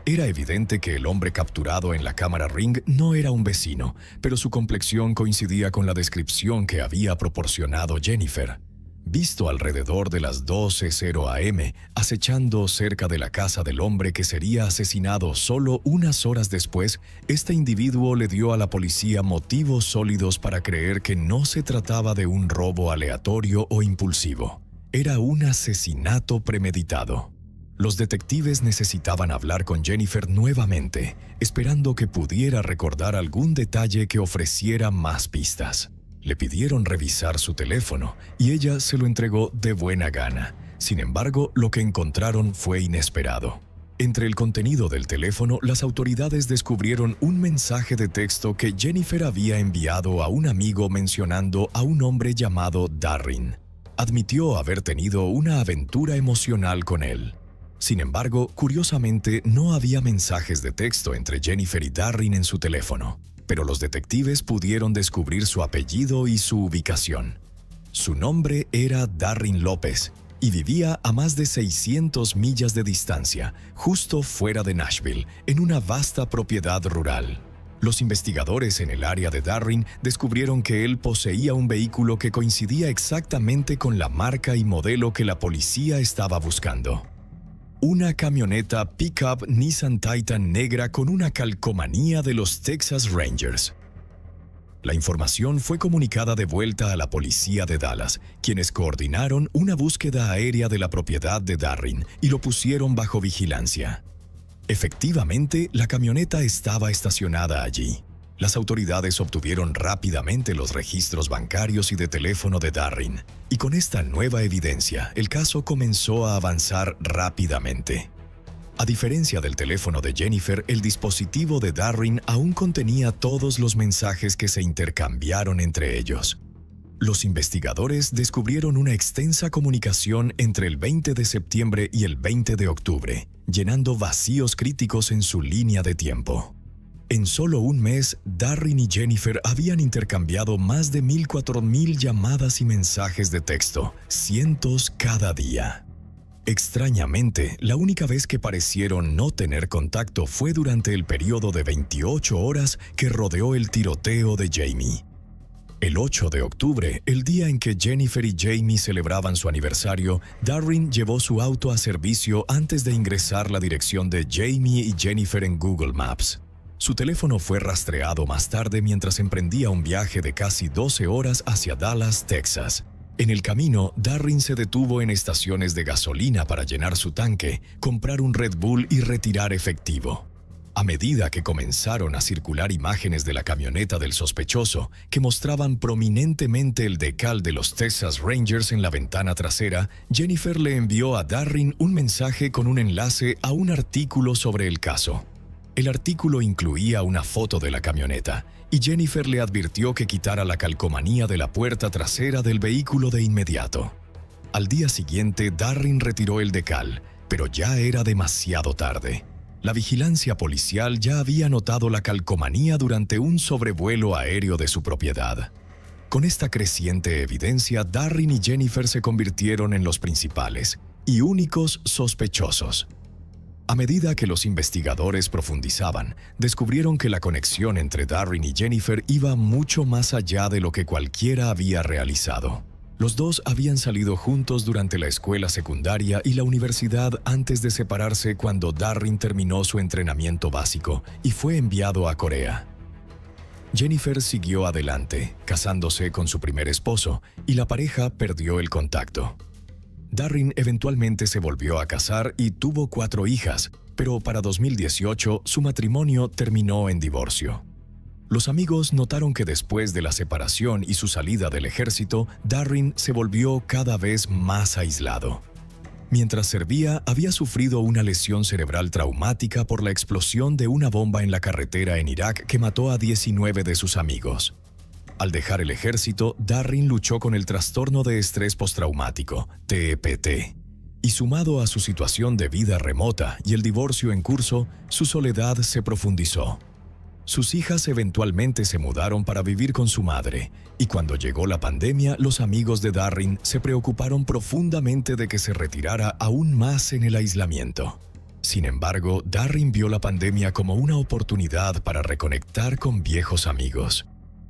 Era evidente que el hombre capturado en la cámara Ring no era un vecino, pero su complexión coincidía con la descripción que había proporcionado Jennifer. Visto alrededor de las 12:00 am, acechando cerca de la casa del hombre que sería asesinado solo unas horas después, este individuo le dio a la policía motivos sólidos para creer que no se trataba de un robo aleatorio o impulsivo. Era un asesinato premeditado. Los detectives necesitaban hablar con Jennifer nuevamente, esperando que pudiera recordar algún detalle que ofreciera más pistas. Le pidieron revisar su teléfono y ella se lo entregó de buena gana. Sin embargo, lo que encontraron fue inesperado. Entre el contenido del teléfono, las autoridades descubrieron un mensaje de texto que Jennifer había enviado a un amigo mencionando a un hombre llamado Darrin. Admitió haber tenido una aventura emocional con él. Sin embargo, curiosamente, no había mensajes de texto entre Jennifer y Darrin en su teléfono. Pero los detectives pudieron descubrir su apellido y su ubicación. Su nombre era Darrin López y vivía a más de 600 millas de distancia, justo fuera de Nashville, en una vasta propiedad rural. Los investigadores en el área de Darrin descubrieron que él poseía un vehículo que coincidía exactamente con la marca y modelo que la policía estaba buscando. Una camioneta pickup Nissan Titan negra con una calcomanía de los Texas Rangers. La información fue comunicada de vuelta a la policía de Dallas, quienes coordinaron una búsqueda aérea de la propiedad de Darrin y lo pusieron bajo vigilancia. Efectivamente, la camioneta estaba estacionada allí. Las autoridades obtuvieron rápidamente los registros bancarios y de teléfono de Darrin, y con esta nueva evidencia, el caso comenzó a avanzar rápidamente. A diferencia del teléfono de Jennifer, el dispositivo de Darrin aún contenía todos los mensajes que se intercambiaron entre ellos. Los investigadores descubrieron una extensa comunicación entre el 20 de septiembre y el 20 de octubre, llenando vacíos críticos en su línea de tiempo. En solo un mes, Darrin y Jennifer habían intercambiado más de 4.000 llamadas y mensajes de texto, cientos cada día. Extrañamente, la única vez que parecieron no tener contacto fue durante el periodo de 28 horas que rodeó el tiroteo de Jamie. El 8 de octubre, el día en que Jennifer y Jamie celebraban su aniversario, Darrin llevó su auto a servicio antes de ingresar la dirección de Jamie y Jennifer en Google Maps. Su teléfono fue rastreado más tarde mientras emprendía un viaje de casi 12 horas hacia Dallas, Texas. En el camino, Darrin se detuvo en estaciones de gasolina para llenar su tanque, comprar un Red Bull y retirar efectivo. A medida que comenzaron a circular imágenes de la camioneta del sospechoso, que mostraban prominentemente el decal de los Texas Rangers en la ventana trasera, Jennifer le envió a Darrin un mensaje con un enlace a un artículo sobre el caso. El artículo incluía una foto de la camioneta, y Jennifer le advirtió que quitara la calcomanía de la puerta trasera del vehículo de inmediato. Al día siguiente, Darrin retiró el decal, pero ya era demasiado tarde. La vigilancia policial ya había notado la calcomanía durante un sobrevuelo aéreo de su propiedad. Con esta creciente evidencia, Darrin y Jennifer se convirtieron en los principales y únicos sospechosos. A medida que los investigadores profundizaban, descubrieron que la conexión entre Darrin y Jennifer iba mucho más allá de lo que cualquiera había realizado. Los dos habían salido juntos durante la escuela secundaria y la universidad antes de separarse cuando Darrin terminó su entrenamiento básico y fue enviado a Corea. Jennifer siguió adelante, casándose con su primer esposo, y la pareja perdió el contacto. Darrin eventualmente se volvió a casar y tuvo 4 hijas, pero para 2018 su matrimonio terminó en divorcio. Los amigos notaron que después de la separación y su salida del ejército, Darrin se volvió cada vez más aislado. Mientras servía, había sufrido una lesión cerebral traumática por la explosión de una bomba en la carretera en Irak que mató a 19 de sus amigos. Al dejar el ejército, Darrin luchó con el trastorno de estrés postraumático, TEPT, y sumado a su situación de vida remota y el divorcio en curso, su soledad se profundizó. Sus hijas eventualmente se mudaron para vivir con su madre, y cuando llegó la pandemia, los amigos de Darrin se preocuparon profundamente de que se retirara aún más en el aislamiento. Sin embargo, Darrin vio la pandemia como una oportunidad para reconectar con viejos amigos.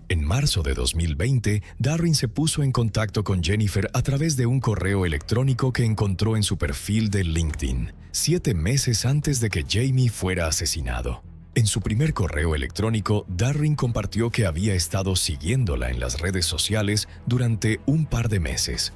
En marzo de 2020, Darrin se puso en contacto con Jennifer a través de un correo electrónico que encontró en su perfil de LinkedIn, 7 meses antes de que Jamie fuera asesinado. En su primer correo electrónico, Darrin compartió que había estado siguiéndola en las redes sociales durante un par de meses.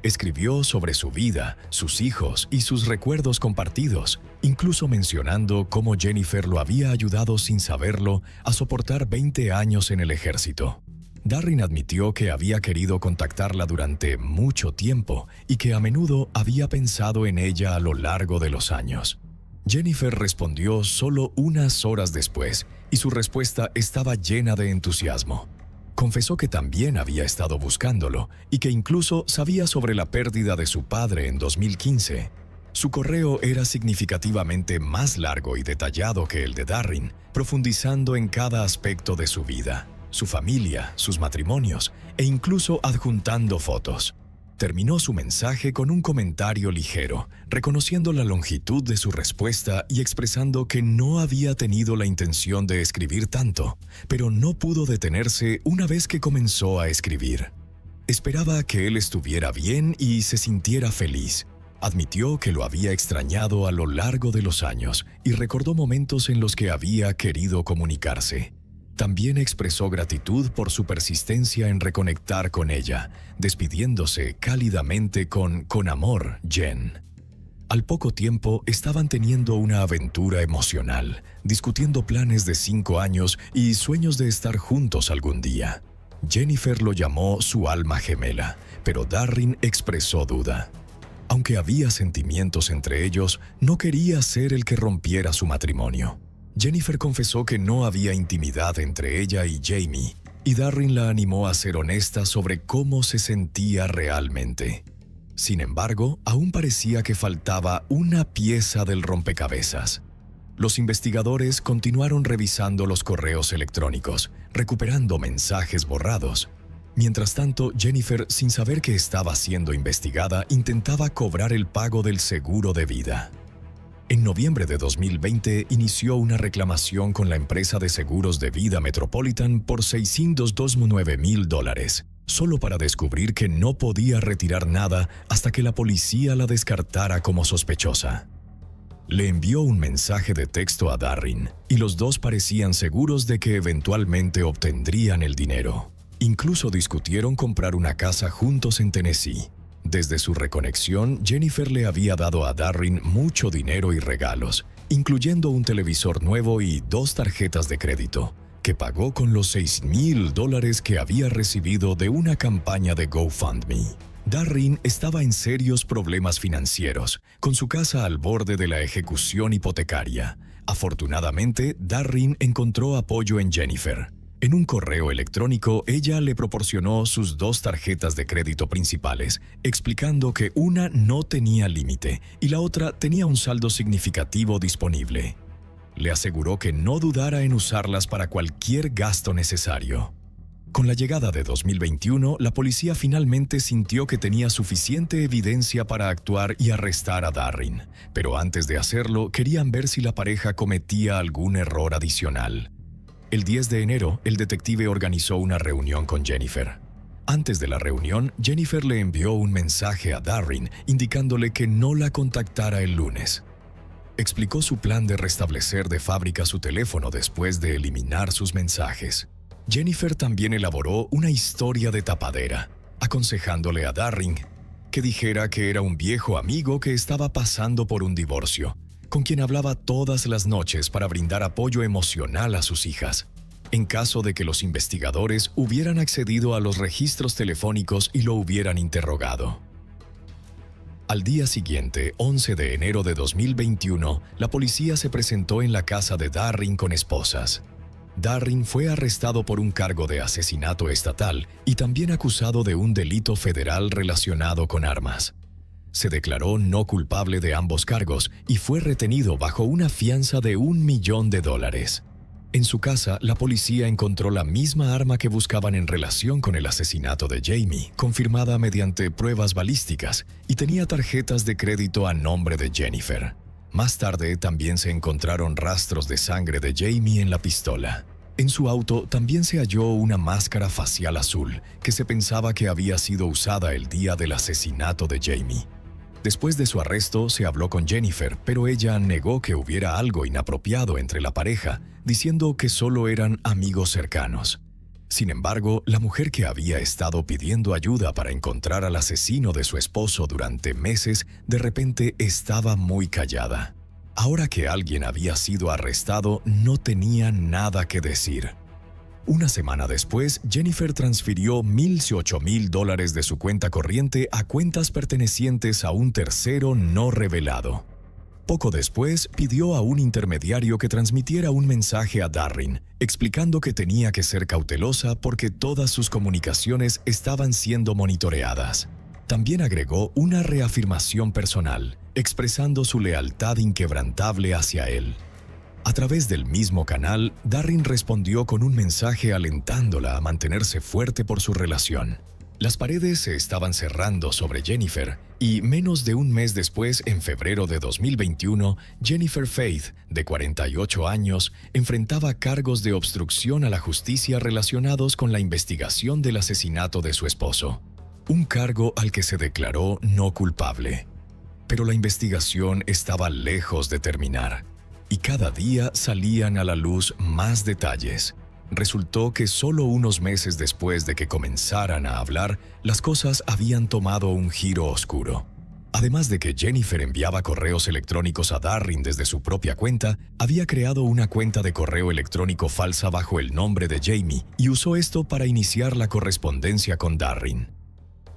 Escribió sobre su vida, sus hijos y sus recuerdos compartidos, incluso mencionando cómo Jennifer lo había ayudado sin saberlo a soportar 20 años en el ejército. Darrin admitió que había querido contactarla durante mucho tiempo y que a menudo había pensado en ella a lo largo de los años. Jennifer respondió solo unas horas después, y su respuesta estaba llena de entusiasmo. Confesó que también había estado buscándolo y que incluso sabía sobre la pérdida de su padre en 2015. Su correo era significativamente más largo y detallado que el de Darrin, profundizando en cada aspecto de su vida, su familia, sus matrimonios e incluso adjuntando fotos. Terminó su mensaje con un comentario ligero, reconociendo la longitud de su respuesta y expresando que no había tenido la intención de escribir tanto, pero no pudo detenerse una vez que comenzó a escribir. Esperaba que él estuviera bien y se sintiera feliz. Admitió que lo había extrañado a lo largo de los años y recordó momentos en los que había querido comunicarse. También expresó gratitud por su persistencia en reconectar con ella, despidiéndose cálidamente con amor, Jen. Al poco tiempo estaban teniendo una aventura emocional, discutiendo planes de 5 años y sueños de estar juntos algún día. Jennifer lo llamó su alma gemela, pero Darren expresó duda. Aunque había sentimientos entre ellos, no quería ser el que rompiera su matrimonio. Jennifer confesó que no había intimidad entre ella y Jamie, y Darren la animó a ser honesta sobre cómo se sentía realmente. Sin embargo, aún parecía que faltaba una pieza del rompecabezas. Los investigadores continuaron revisando los correos electrónicos, recuperando mensajes borrados. Mientras tanto, Jennifer, sin saber que estaba siendo investigada, intentaba cobrar el pago del seguro de vida. En noviembre de 2020, inició una reclamación con la empresa de seguros de vida Metropolitan por $629,000, solo para descubrir que no podía retirar nada hasta que la policía la descartara como sospechosa. Le envió un mensaje de texto a Darren, y los dos parecían seguros de que eventualmente obtendrían el dinero. Incluso discutieron comprar una casa juntos en Tennessee. Desde su reconexión, Jennifer le había dado a Darren mucho dinero y regalos, incluyendo un televisor nuevo y 2 tarjetas de crédito, que pagó con los $6,000 que había recibido de una campaña de GoFundMe. Darren estaba en serios problemas financieros, con su casa al borde de la ejecución hipotecaria. Afortunadamente, Darren encontró apoyo en Jennifer. En un correo electrónico, ella le proporcionó sus 2 tarjetas de crédito principales, explicando que una no tenía límite y la otra tenía un saldo significativo disponible. Le aseguró que no dudara en usarlas para cualquier gasto necesario. Con la llegada de 2021, la policía finalmente sintió que tenía suficiente evidencia para actuar y arrestar a Darren, pero antes de hacerlo, querían ver si la pareja cometía algún error adicional. El 10 de enero, el detective organizó una reunión con Jennifer. Antes de la reunión, Jennifer le envió un mensaje a Darren indicándole que no la contactara el lunes. Explicó su plan de restablecer de fábrica su teléfono después de eliminar sus mensajes. Jennifer también elaboró una historia de tapadera, aconsejándole a Darren que dijera que era un viejo amigo que estaba pasando por un divorcio, con quien hablaba todas las noches para brindar apoyo emocional a sus hijas, en caso de que los investigadores hubieran accedido a los registros telefónicos y lo hubieran interrogado. Al día siguiente, 11 de enero de 2021, la policía se presentó en la casa de Darren con esposas. Darren fue arrestado por un cargo de asesinato estatal y también acusado de un delito federal relacionado con armas. Se declaró no culpable de ambos cargos y fue retenido bajo una fianza de $1 millón. En su casa, la policía encontró la misma arma que buscaban en relación con el asesinato de Jamie, confirmada mediante pruebas balísticas, y tenía tarjetas de crédito a nombre de Jennifer. Más tarde, también se encontraron rastros de sangre de Jamie en la pistola. En su auto también se halló una máscara facial azul que se pensaba que había sido usada el día del asesinato de Jamie. Después de su arresto, se habló con Jennifer, pero ella negó que hubiera algo inapropiado entre la pareja, diciendo que solo eran amigos cercanos. Sin embargo, la mujer que había estado pidiendo ayuda para encontrar al asesino de su esposo durante meses, de repente estaba muy callada. Ahora que alguien había sido arrestado, no tenía nada que decir. Una semana después, Jennifer transfirió $18,000 de su cuenta corriente a cuentas pertenecientes a un tercero no revelado. Poco después, pidió a un intermediario que transmitiera un mensaje a Darren, explicando que tenía que ser cautelosa porque todas sus comunicaciones estaban siendo monitoreadas. También agregó una reafirmación personal, expresando su lealtad inquebrantable hacia él. A través del mismo canal, Darren respondió con un mensaje alentándola a mantenerse fuerte por su relación. Las paredes se estaban cerrando sobre Jennifer y menos de un mes después, en febrero de 2021, Jennifer Faith, de 48 años, enfrentaba cargos de obstrucción a la justicia relacionados con la investigación del asesinato de su esposo. Un cargo al que se declaró no culpable. Pero la investigación estaba lejos de terminar. Y cada día salían a la luz más detalles. Resultó que solo unos meses después de que comenzaran a hablar, las cosas habían tomado un giro oscuro. Además de que Jennifer enviaba correos electrónicos a Darren desde su propia cuenta, había creado una cuenta de correo electrónico falsa bajo el nombre de Jamie y usó esto para iniciar la correspondencia con Darren.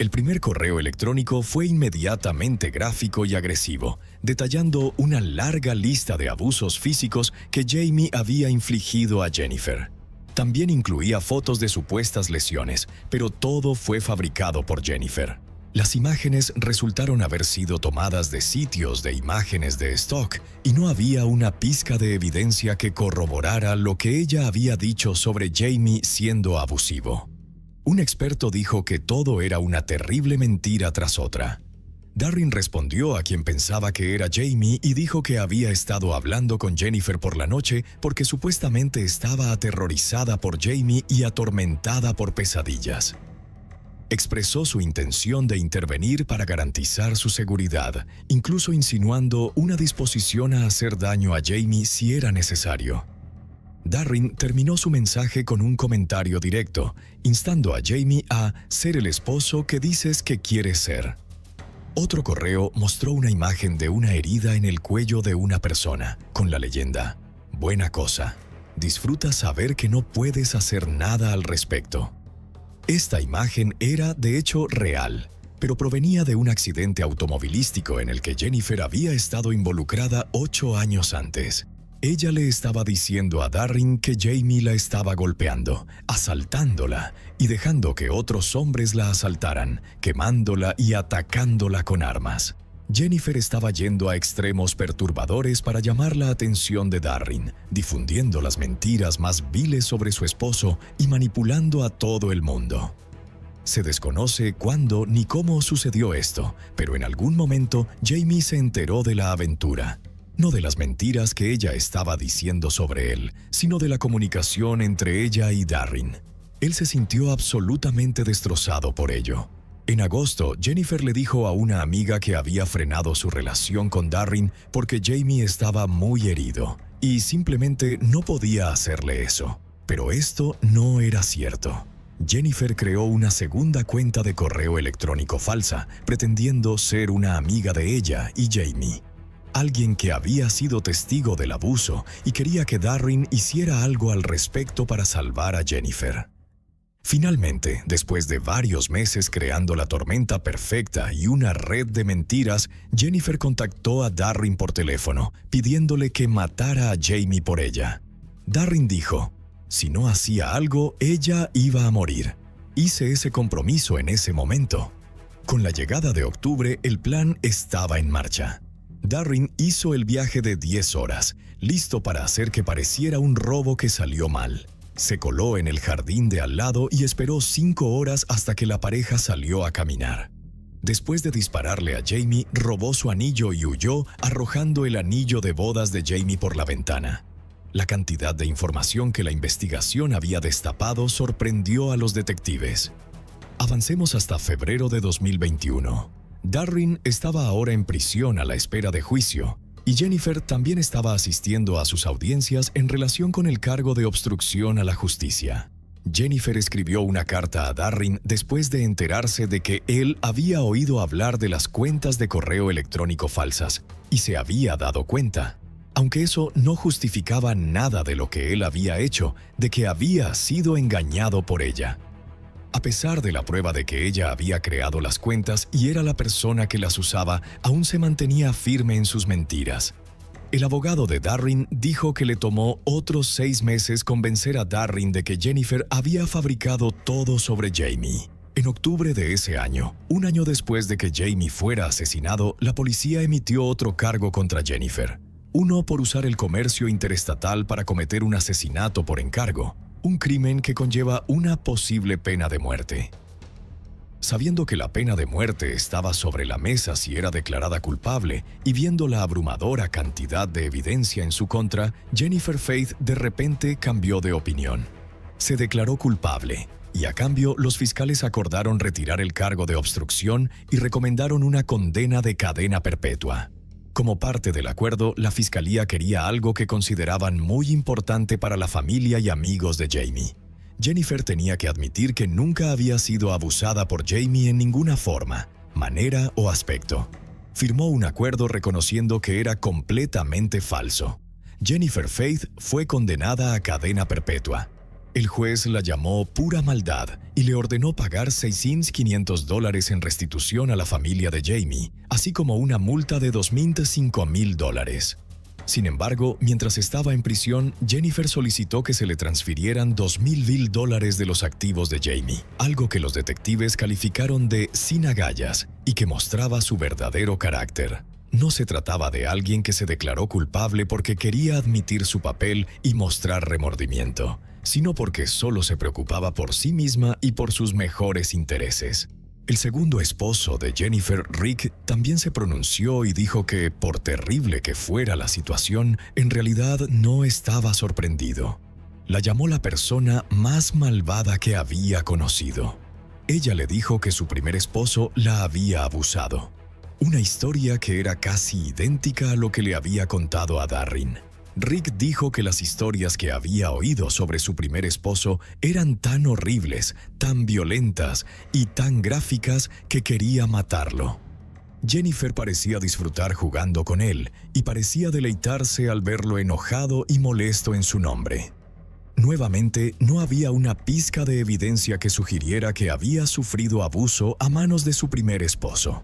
El primer correo electrónico fue inmediatamente gráfico y agresivo, detallando una larga lista de abusos físicos que Jamie había infligido a Jennifer. También incluía fotos de supuestas lesiones, pero todo fue fabricado por Jennifer. Las imágenes resultaron haber sido tomadas de sitios de imágenes de stock y no había una pizca de evidencia que corroborara lo que ella había dicho sobre Jamie siendo abusivo. Un experto dijo que todo era una terrible mentira tras otra. Darren respondió a quien pensaba que era Jamie y dijo que había estado hablando con Jennifer por la noche porque supuestamente estaba aterrorizada por Jamie y atormentada por pesadillas. Expresó su intención de intervenir para garantizar su seguridad, incluso insinuando una disposición a hacer daño a Jamie si era necesario. Darren terminó su mensaje con un comentario directo, instando a Jamie a ser el esposo que dices que quieres ser. Otro correo mostró una imagen de una herida en el cuello de una persona, con la leyenda: "Buena cosa. Disfruta saber que no puedes hacer nada al respecto". Esta imagen era, de hecho, real, pero provenía de un accidente automovilístico en el que Jennifer había estado involucrada 8 años antes. Ella le estaba diciendo a Darren que Jamie la estaba golpeando, asaltándola y dejando que otros hombres la asaltaran, quemándola y atacándola con armas. Jennifer estaba yendo a extremos perturbadores para llamar la atención de Darren, difundiendo las mentiras más viles sobre su esposo y manipulando a todo el mundo. Se desconoce cuándo ni cómo sucedió esto, pero en algún momento Jamie se enteró de la aventura. No de las mentiras que ella estaba diciendo sobre él, sino de la comunicación entre ella y Darren. Él se sintió absolutamente destrozado por ello. En agosto, Jennifer le dijo a una amiga que había frenado su relación con Darren porque Jamie estaba muy herido y simplemente no podía hacerle eso. Pero esto no era cierto. Jennifer creó una segunda cuenta de correo electrónico falsa, pretendiendo ser una amiga de ella y Jamie. Alguien que había sido testigo del abuso y quería que Darren hiciera algo al respecto para salvar a Jennifer. Finalmente, después de varios meses creando la tormenta perfecta y una red de mentiras, Jennifer contactó a Darren por teléfono, pidiéndole que matara a Jamie por ella. Darren dijo: "Si no hacía algo, ella iba a morir. Hice ese compromiso en ese momento". Con la llegada de octubre, el plan estaba en marcha. Darren hizo el viaje de 10 horas, listo para hacer que pareciera un robo que salió mal. Se coló en el jardín de al lado y esperó 5 horas hasta que la pareja salió a caminar. Después de dispararle a Jamie, robó su anillo y huyó, arrojando el anillo de bodas de Jamie por la ventana. La cantidad de información que la investigación había destapado sorprendió a los detectives. Avancemos hasta febrero de 2021. Darren estaba ahora en prisión a la espera de juicio, y Jennifer también estaba asistiendo a sus audiencias en relación con el cargo de obstrucción a la justicia. Jennifer escribió una carta a Darren después de enterarse de que él había oído hablar de las cuentas de correo electrónico falsas y se había dado cuenta, aunque eso no justificaba nada de lo que él había hecho, de que había sido engañado por ella. A pesar de la prueba de que ella había creado las cuentas y era la persona que las usaba, aún se mantenía firme en sus mentiras. El abogado de Darren dijo que le tomó otros 6 meses convencer a Darren de que Jennifer había fabricado todo sobre Jamie. En octubre de ese año, un año después de que Jamie fuera asesinado, la policía emitió otro cargo contra Jennifer. Uno por usar el comercio interestatal para cometer un asesinato por encargo. Un crimen que conlleva una posible pena de muerte. Sabiendo que la pena de muerte estaba sobre la mesa si era declarada culpable y viendo la abrumadora cantidad de evidencia en su contra, Jennifer Faith de repente cambió de opinión. Se declaró culpable y a cambio los fiscales acordaron retirar el cargo de obstrucción y recomendaron una condena de cadena perpetua. Como parte del acuerdo, la fiscalía quería algo que consideraban muy importante para la familia y amigos de Jamie. Jennifer tenía que admitir que nunca había sido abusada por Jamie en ninguna forma, manera o aspecto. Firmó un acuerdo reconociendo que era completamente falso. Jennifer Faith fue condenada a cadena perpetua. El juez la llamó pura maldad y le ordenó pagar $6.500 en restitución a la familia de Jamie, así como una multa de $25,000. Sin embargo, mientras estaba en prisión, Jennifer solicitó que se le transfirieran $2,000 de los activos de Jamie, algo que los detectives calificaron de sin agallas y que mostraba su verdadero carácter. No se trataba de alguien que se declaró culpable porque quería admitir su papel y mostrar remordimiento, sino porque solo se preocupaba por sí misma y por sus mejores intereses. El segundo esposo de Jennifer, Rick, también se pronunció y dijo que, por terrible que fuera la situación, en realidad no estaba sorprendido. La llamó la persona más malvada que había conocido. Ella le dijo que su primer esposo la había abusado. Una historia que era casi idéntica a lo que le había contado a Darren. Rick dijo que las historias que había oído sobre su primer esposo eran tan horribles, tan violentas y tan gráficas que quería matarlo. Jennifer parecía disfrutar jugando con él y parecía deleitarse al verlo enojado y molesto en su nombre. Nuevamente, no había una pizca de evidencia que sugiriera que había sufrido abuso a manos de su primer esposo.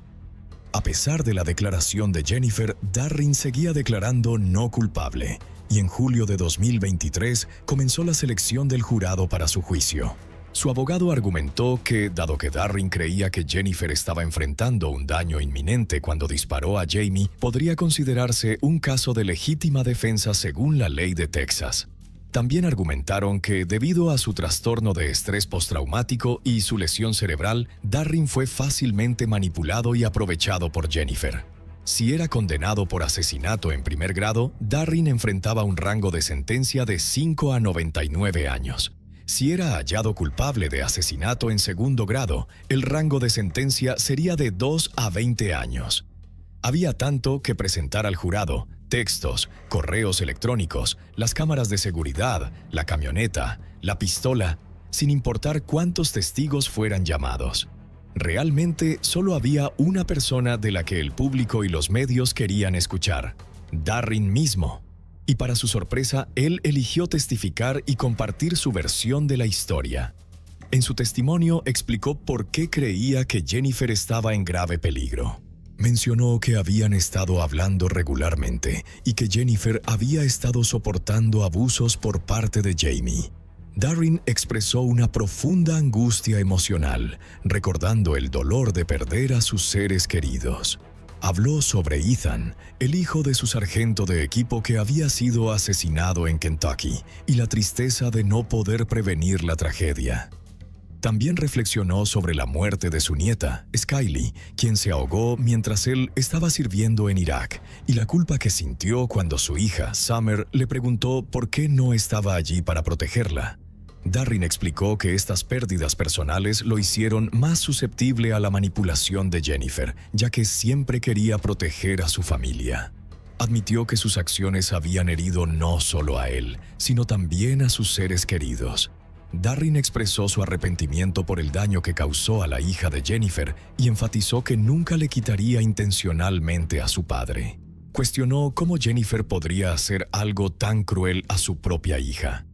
A pesar de la declaración de Jennifer, Darren seguía declarando no culpable, y en julio de 2023 comenzó la selección del jurado para su juicio. Su abogado argumentó que, dado que Darren creía que Jennifer estaba enfrentando un daño inminente cuando disparó a Jamie, podría considerarse un caso de legítima defensa según la ley de Texas. También argumentaron que, debido a su trastorno de estrés postraumático y su lesión cerebral, Darren fue fácilmente manipulado y aprovechado por Jennifer. Si era condenado por asesinato en primer grado, Darren enfrentaba un rango de sentencia de 5 a 99 años. Si era hallado culpable de asesinato en segundo grado, el rango de sentencia sería de 2 a 20 años. Había tanto que presentar al jurado: textos, correos electrónicos, las cámaras de seguridad, la camioneta, la pistola, sin importar cuántos testigos fueran llamados. Realmente solo había una persona de la que el público y los medios querían escuchar: Darren mismo. Y para su sorpresa, él eligió testificar y compartir su versión de la historia. En su testimonio explicó por qué creía que Jennifer estaba en grave peligro. Mencionó que habían estado hablando regularmente y que Jennifer había estado soportando abusos por parte de Jamie. Darren expresó una profunda angustia emocional, recordando el dolor de perder a sus seres queridos. Habló sobre Ethan, el hijo de su sargento de equipo que había sido asesinado en Kentucky, y la tristeza de no poder prevenir la tragedia. También reflexionó sobre la muerte de su nieta, Skylie, quien se ahogó mientras él estaba sirviendo en Irak, y la culpa que sintió cuando su hija, Summer, le preguntó por qué no estaba allí para protegerla. Darren explicó que estas pérdidas personales lo hicieron más susceptible a la manipulación de Jennifer, ya que siempre quería proteger a su familia. Admitió que sus acciones habían herido no solo a él, sino también a sus seres queridos. Darren expresó su arrepentimiento por el daño que causó a la hija de Jennifer y enfatizó que nunca le quitaría intencionalmente a su padre. Cuestionó cómo Jennifer podría hacer algo tan cruel a su propia hija.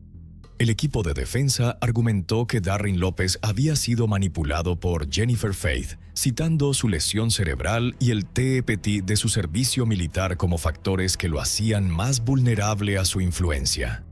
El equipo de defensa argumentó que Darren López había sido manipulado por Jennifer Faith, citando su lesión cerebral y el TPT de su servicio militar como factores que lo hacían más vulnerable a su influencia.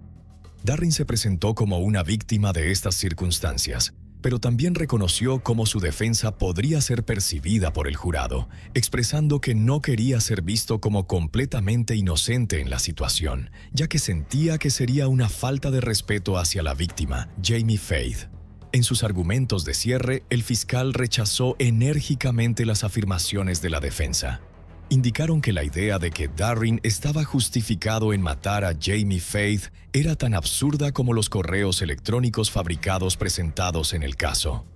Darren se presentó como una víctima de estas circunstancias, pero también reconoció cómo su defensa podría ser percibida por el jurado, expresando que no quería ser visto como completamente inocente en la situación, ya que sentía que sería una falta de respeto hacia la víctima, Jamie Faith. En sus argumentos de cierre, el fiscal rechazó enérgicamente las afirmaciones de la defensa. Indicaron que la idea de que Darren estaba justificado en matar a Jamie Faith era tan absurda como los correos electrónicos fabricados presentados en el caso.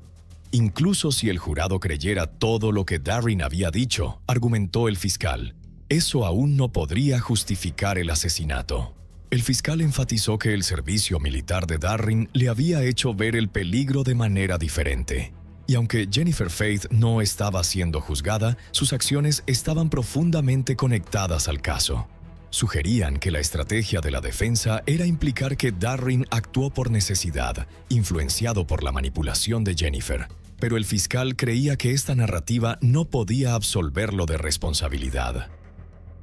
Incluso si el jurado creyera todo lo que Darren había dicho, argumentó el fiscal, eso aún no podría justificar el asesinato. El fiscal enfatizó que el servicio militar de Darren le había hecho ver el peligro de manera diferente. Y aunque Jennifer Faith no estaba siendo juzgada, sus acciones estaban profundamente conectadas al caso. Sugerían que la estrategia de la defensa era implicar que Darren actuó por necesidad, influenciado por la manipulación de Jennifer. Pero el fiscal creía que esta narrativa no podía absolverlo de responsabilidad.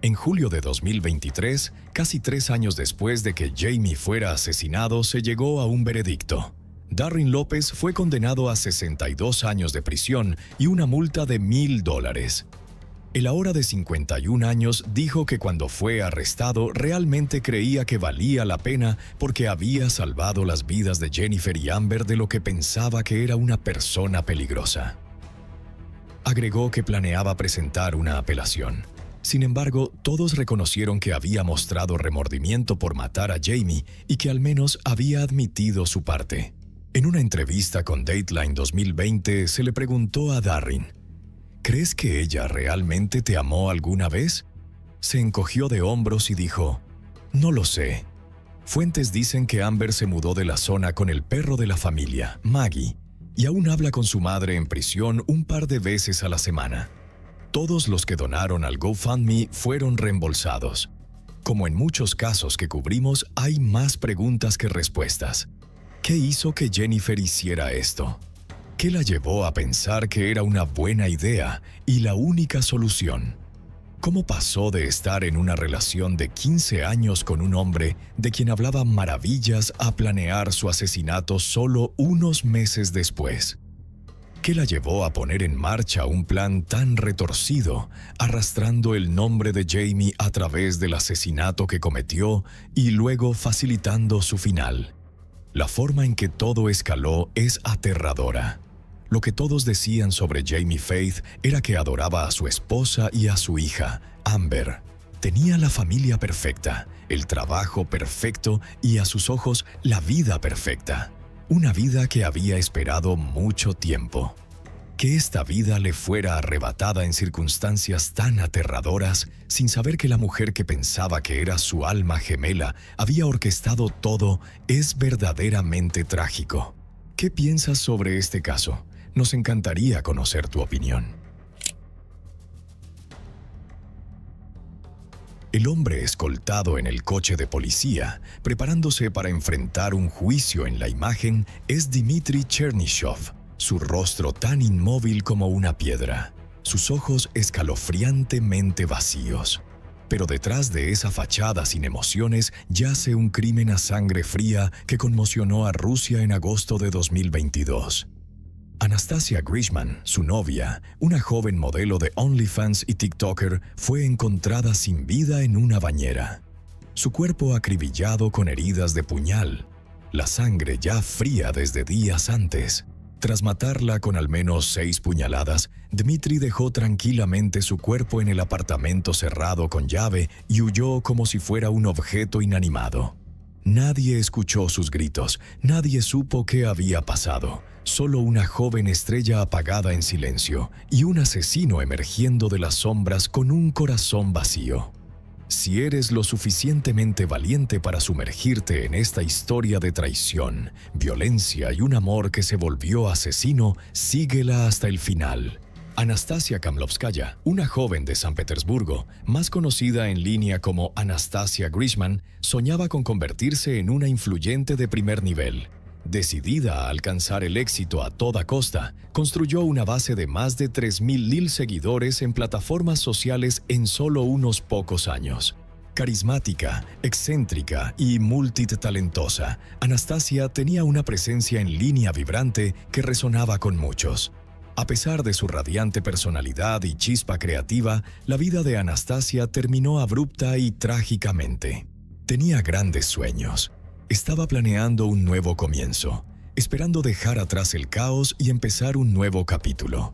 En julio de 2023, casi 3 años después de que Jamie fuera asesinado, se llegó a un veredicto. Darren López fue condenado a 62 años de prisión y una multa de $1,000. El ahora de 51 años dijo que cuando fue arrestado realmente creía que valía la pena porque había salvado las vidas de Jennifer y Amber de lo que pensaba que era una persona peligrosa. Agregó que planeaba presentar una apelación. Sin embargo, todos reconocieron que había mostrado remordimiento por matar a Jamie y que al menos había admitido su parte. En una entrevista con Dateline 2020 se le preguntó a Darren: ¿crees que ella realmente te amó alguna vez? Se encogió de hombros y dijo: no lo sé. Fuentes dicen que Amber se mudó de la zona con el perro de la familia, Maggie, y aún habla con su madre en prisión un par de veces a la semana. Todos los que donaron al GoFundMe fueron reembolsados. Como en muchos casos que cubrimos, hay más preguntas que respuestas. ¿Qué hizo que Jennifer hiciera esto? ¿Qué la llevó a pensar que era una buena idea y la única solución? ¿Cómo pasó de estar en una relación de 15 años con un hombre de quien hablaba maravillas a planear su asesinato solo unos meses después? ¿Qué la llevó a poner en marcha un plan tan retorcido, arrastrando el nombre de Jamie a través del asesinato que cometió y luego facilitando su final? La forma en que todo escaló es aterradora. Lo que todos decían sobre Jamie Faith era que adoraba a su esposa y a su hija, Amber. Tenía la familia perfecta, el trabajo perfecto y a sus ojos la vida perfecta. Una vida que había esperado mucho tiempo. Que esta vida le fuera arrebatada en circunstancias tan aterradoras, sin saber que la mujer que pensaba que era su alma gemela había orquestado todo, es verdaderamente trágico. ¿Qué piensas sobre este caso? Nos encantaría conocer tu opinión. El hombre escoltado en el coche de policía, preparándose para enfrentar un juicio en la imagen, es Dmitry Chernyshov. Su rostro tan inmóvil como una piedra, sus ojos escalofriantemente vacíos. Pero detrás de esa fachada sin emociones yace un crimen a sangre fría que conmocionó a Rusia en agosto de 2022. Anastasia Grishman, su novia, una joven modelo de OnlyFans y TikToker, fue encontrada sin vida en una bañera. Su cuerpo acribillado con heridas de puñal, la sangre ya fría desde días antes. Tras matarla con al menos 6 puñaladas, Dmitry dejó tranquilamente su cuerpo en el apartamento cerrado con llave y huyó como si fuera un objeto inanimado. Nadie escuchó sus gritos, nadie supo qué había pasado. Solo una joven estrella apagada en silencio y un asesino emergiendo de las sombras con un corazón vacío. Si eres lo suficientemente valiente para sumergirte en esta historia de traición, violencia y un amor que se volvió asesino, síguela hasta el final. Anastasia Kamlovskaya, una joven de San Petersburgo, más conocida en línea como Anastasia Grishman, soñaba con convertirse en una influyente de primer nivel. Decidida a alcanzar el éxito a toda costa, construyó una base de más de 3,000 seguidores en plataformas sociales en solo unos pocos años. Carismática, excéntrica y multitalentosa, Anastasia tenía una presencia en línea vibrante que resonaba con muchos. A pesar de su radiante personalidad y chispa creativa, la vida de Anastasia terminó abrupta y trágicamente. Tenía grandes sueños. Estaba planeando un nuevo comienzo, esperando dejar atrás el caos y empezar un nuevo capítulo.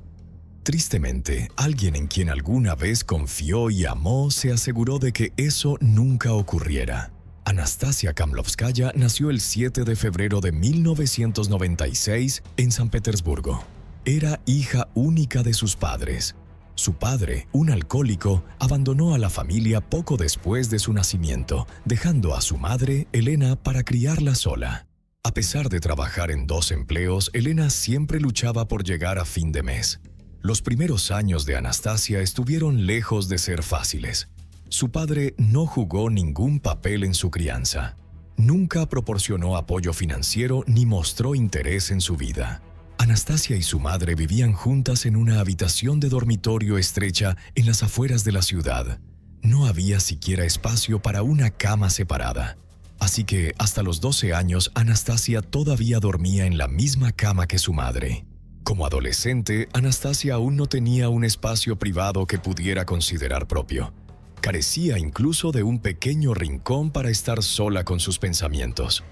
Tristemente, alguien en quien alguna vez confió y amó se aseguró de que eso nunca ocurriera. Anastasia Kamlovskaya nació el 7 de febrero de 1996 en San Petersburgo. Era hija única de sus padres. Su padre, un alcohólico, abandonó a la familia poco después de su nacimiento, dejando a su madre, Elena, para criarla sola. A pesar de trabajar en 2 empleos, Elena siempre luchaba por llegar a fin de mes. Los primeros años de Anastasia estuvieron lejos de ser fáciles. Su padre no jugó ningún papel en su crianza. Nunca proporcionó apoyo financiero ni mostró interés en su vida. Anastasia y su madre vivían juntas en una habitación de dormitorio estrecha en las afueras de la ciudad. No había siquiera espacio para una cama separada. Así que, hasta los 12 años, Anastasia todavía dormía en la misma cama que su madre. Como adolescente, Anastasia aún no tenía un espacio privado que pudiera considerar propio. Carecía incluso de un pequeño rincón para estar sola con sus pensamientos.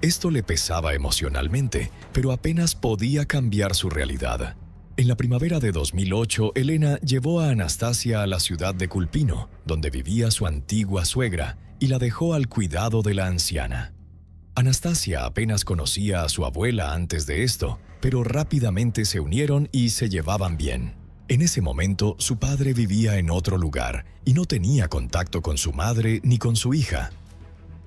Esto le pesaba emocionalmente, pero apenas podía cambiar su realidad. En la primavera de 2008, Elena llevó a Anastasia a la ciudad de Culpino, donde vivía su antigua suegra, y la dejó al cuidado de la anciana. Anastasia apenas conocía a su abuela antes de esto, pero rápidamente se unieron y se llevaban bien. En ese momento, su padre vivía en otro lugar y no tenía contacto con su madre ni con su hija.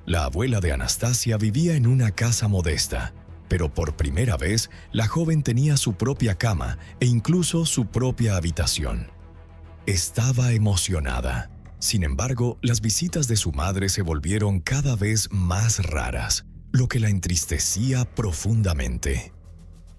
La abuela de Anastasia vivía en una casa modesta, pero por primera vez la joven tenía su propia cama e incluso su propia habitación. Estaba emocionada. Sin embargo, las visitas de su madre se volvieron cada vez más raras, lo que la entristecía profundamente.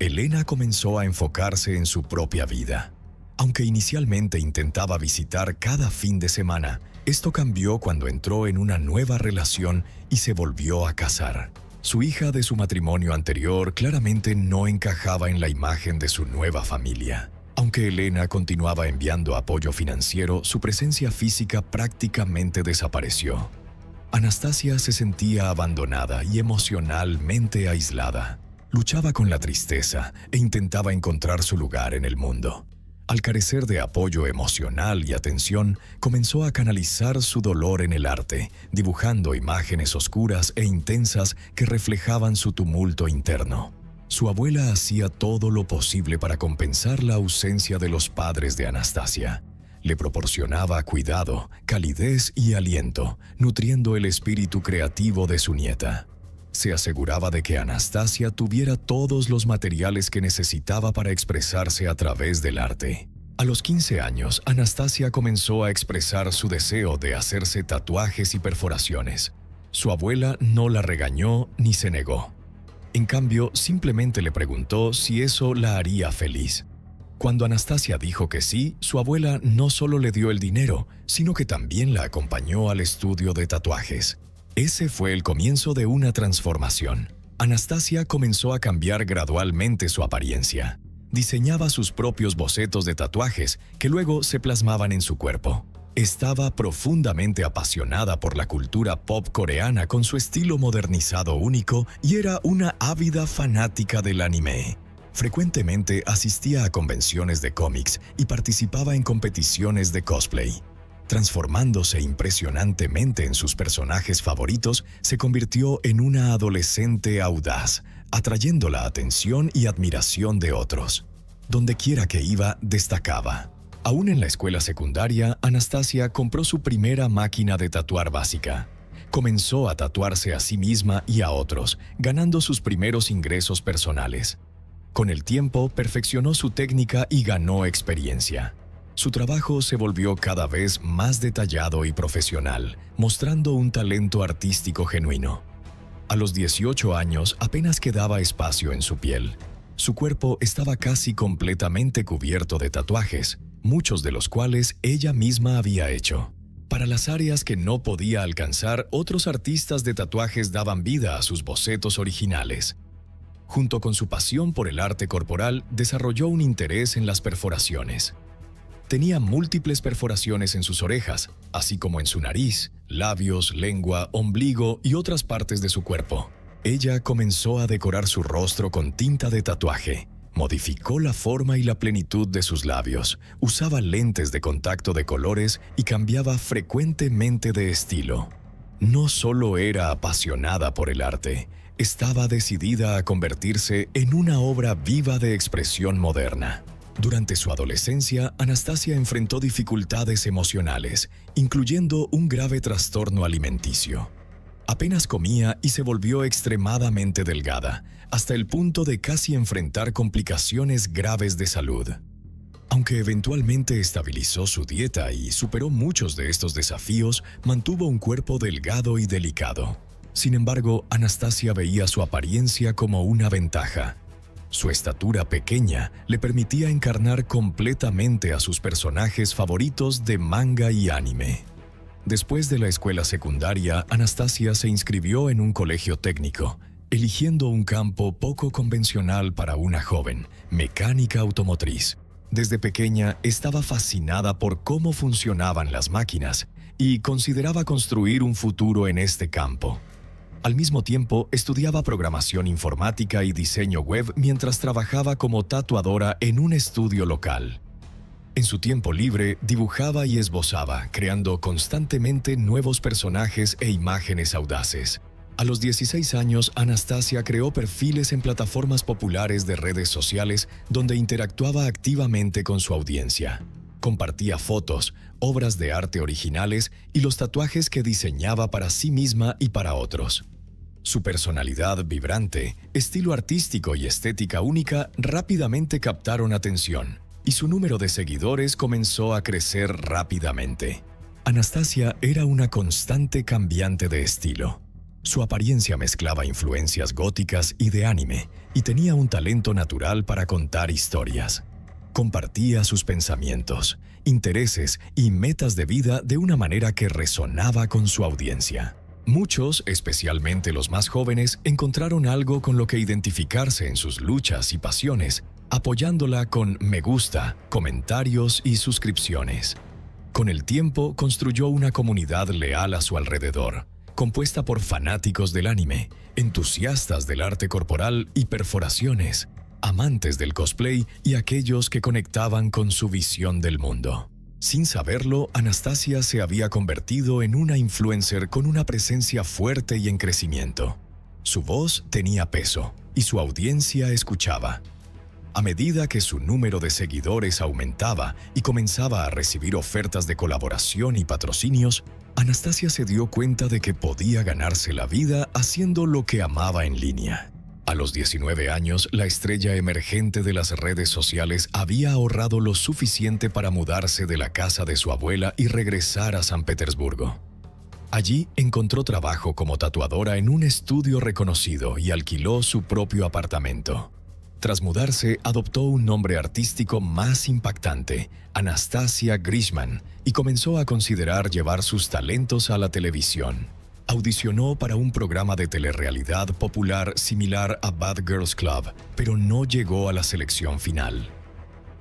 Elena comenzó a enfocarse en su propia vida. Aunque inicialmente intentaba visitar cada fin de semana, esto cambió cuando entró en una nueva relación y se volvió a casar. Su hija de su matrimonio anterior claramente no encajaba en la imagen de su nueva familia. Aunque Elena continuaba enviando apoyo financiero, su presencia física prácticamente desapareció. Anastasia se sentía abandonada y emocionalmente aislada. Luchaba con la tristeza e intentaba encontrar su lugar en el mundo. Al carecer de apoyo emocional y atención, comenzó a canalizar su dolor en el arte, dibujando imágenes oscuras e intensas que reflejaban su tumulto interno. Su abuela hacía todo lo posible para compensar la ausencia de los padres de Anastasia. Le proporcionaba cuidado, calidez y aliento, nutriendo el espíritu creativo de su nieta. Se aseguraba de que Anastasia tuviera todos los materiales que necesitaba para expresarse a través del arte. A los 15 años, Anastasia comenzó a expresar su deseo de hacerse tatuajes y perforaciones. Su abuela no la regañó ni se negó. En cambio, simplemente le preguntó si eso la haría feliz. Cuando Anastasia dijo que sí, su abuela no solo le dio el dinero, sino que también la acompañó al estudio de tatuajes. Ese fue el comienzo de una transformación. Anastasia comenzó a cambiar gradualmente su apariencia. Diseñaba sus propios bocetos de tatuajes que luego se plasmaban en su cuerpo. Estaba profundamente apasionada por la cultura pop coreana con su estilo modernizado único y era una ávida fanática del anime. Frecuentemente asistía a convenciones de cómics y participaba en competiciones de cosplay. Transformándose impresionantemente en sus personajes favoritos, se convirtió en una adolescente audaz, atrayendo la atención y admiración de otros. Donde quiera que iba, destacaba. Aún en la escuela secundaria, Anastasia compró su primera máquina de tatuar básica. Comenzó a tatuarse a sí misma y a otros, ganando sus primeros ingresos personales. Con el tiempo, perfeccionó su técnica y ganó experiencia. Su trabajo se volvió cada vez más detallado y profesional, mostrando un talento artístico genuino. A los 18 años apenas quedaba espacio en su piel. Su cuerpo estaba casi completamente cubierto de tatuajes, muchos de los cuales ella misma había hecho. Para las áreas que no podía alcanzar, otros artistas de tatuajes daban vida a sus bocetos originales. Junto con su pasión por el arte corporal, desarrolló un interés en las perforaciones. Tenía múltiples perforaciones en sus orejas, así como en su nariz, labios, lengua, ombligo y otras partes de su cuerpo. Ella comenzó a decorar su rostro con tinta de tatuaje. Modificó la forma y la plenitud de sus labios, usaba lentes de contacto de colores y cambiaba frecuentemente de estilo. No solo era apasionada por el arte, estaba decidida a convertirse en una obra viva de expresión moderna. Durante su adolescencia, Anastasia enfrentó dificultades emocionales, incluyendo un grave trastorno alimenticio. Apenas comía y se volvió extremadamente delgada, hasta el punto de casi enfrentar complicaciones graves de salud. Aunque eventualmente estabilizó su dieta y superó muchos de estos desafíos, mantuvo un cuerpo delgado y delicado. Sin embargo, Anastasia veía su apariencia como una ventaja. Su estatura pequeña le permitía encarnar completamente a sus personajes favoritos de manga y anime. Después de la escuela secundaria, Anastasia se inscribió en un colegio técnico, eligiendo un campo poco convencional para una joven, mecánica automotriz. Desde pequeña estaba fascinada por cómo funcionaban las máquinas y consideraba construir un futuro en este campo. Al mismo tiempo, estudiaba programación informática y diseño web mientras trabajaba como tatuadora en un estudio local. En su tiempo libre, dibujaba y esbozaba, creando constantemente nuevos personajes e imágenes audaces. A los 16 años, Anastasia creó perfiles en plataformas populares de redes sociales donde interactuaba activamente con su audiencia. Compartía fotos, obras de arte originales y los tatuajes que diseñaba para sí misma y para otros. Su personalidad vibrante, estilo artístico y estética única rápidamente captaron atención, y su número de seguidores comenzó a crecer rápidamente. Anastasia era una constante cambiante de estilo. Su apariencia mezclaba influencias góticas y de anime, y tenía un talento natural para contar historias. Compartía sus pensamientos, intereses y metas de vida de una manera que resonaba con su audiencia. Muchos, especialmente los más jóvenes, encontraron algo con lo que identificarse en sus luchas y pasiones, apoyándola con me gusta, comentarios y suscripciones. Con el tiempo, construyó una comunidad leal a su alrededor, compuesta por fanáticos del anime, entusiastas del arte corporal y perforaciones, amantes del cosplay y aquellos que conectaban con su visión del mundo. Sin saberlo, Anastasia se había convertido en una influencer con una presencia fuerte y en crecimiento. Su voz tenía peso y su audiencia escuchaba. A medida que su número de seguidores aumentaba y comenzaba a recibir ofertas de colaboración y patrocinios, Anastasia se dio cuenta de que podía ganarse la vida haciendo lo que amaba en línea. A los 19 años, la estrella emergente de las redes sociales había ahorrado lo suficiente para mudarse de la casa de su abuela y regresar a San Petersburgo. Allí encontró trabajo como tatuadora en un estudio reconocido y alquiló su propio apartamento. Tras mudarse, adoptó un nombre artístico más impactante, Anastasia Grishman, y comenzó a considerar llevar sus talentos a la televisión. Audicionó para un programa de telerrealidad popular similar a Bad Girls Club, pero no llegó a la selección final.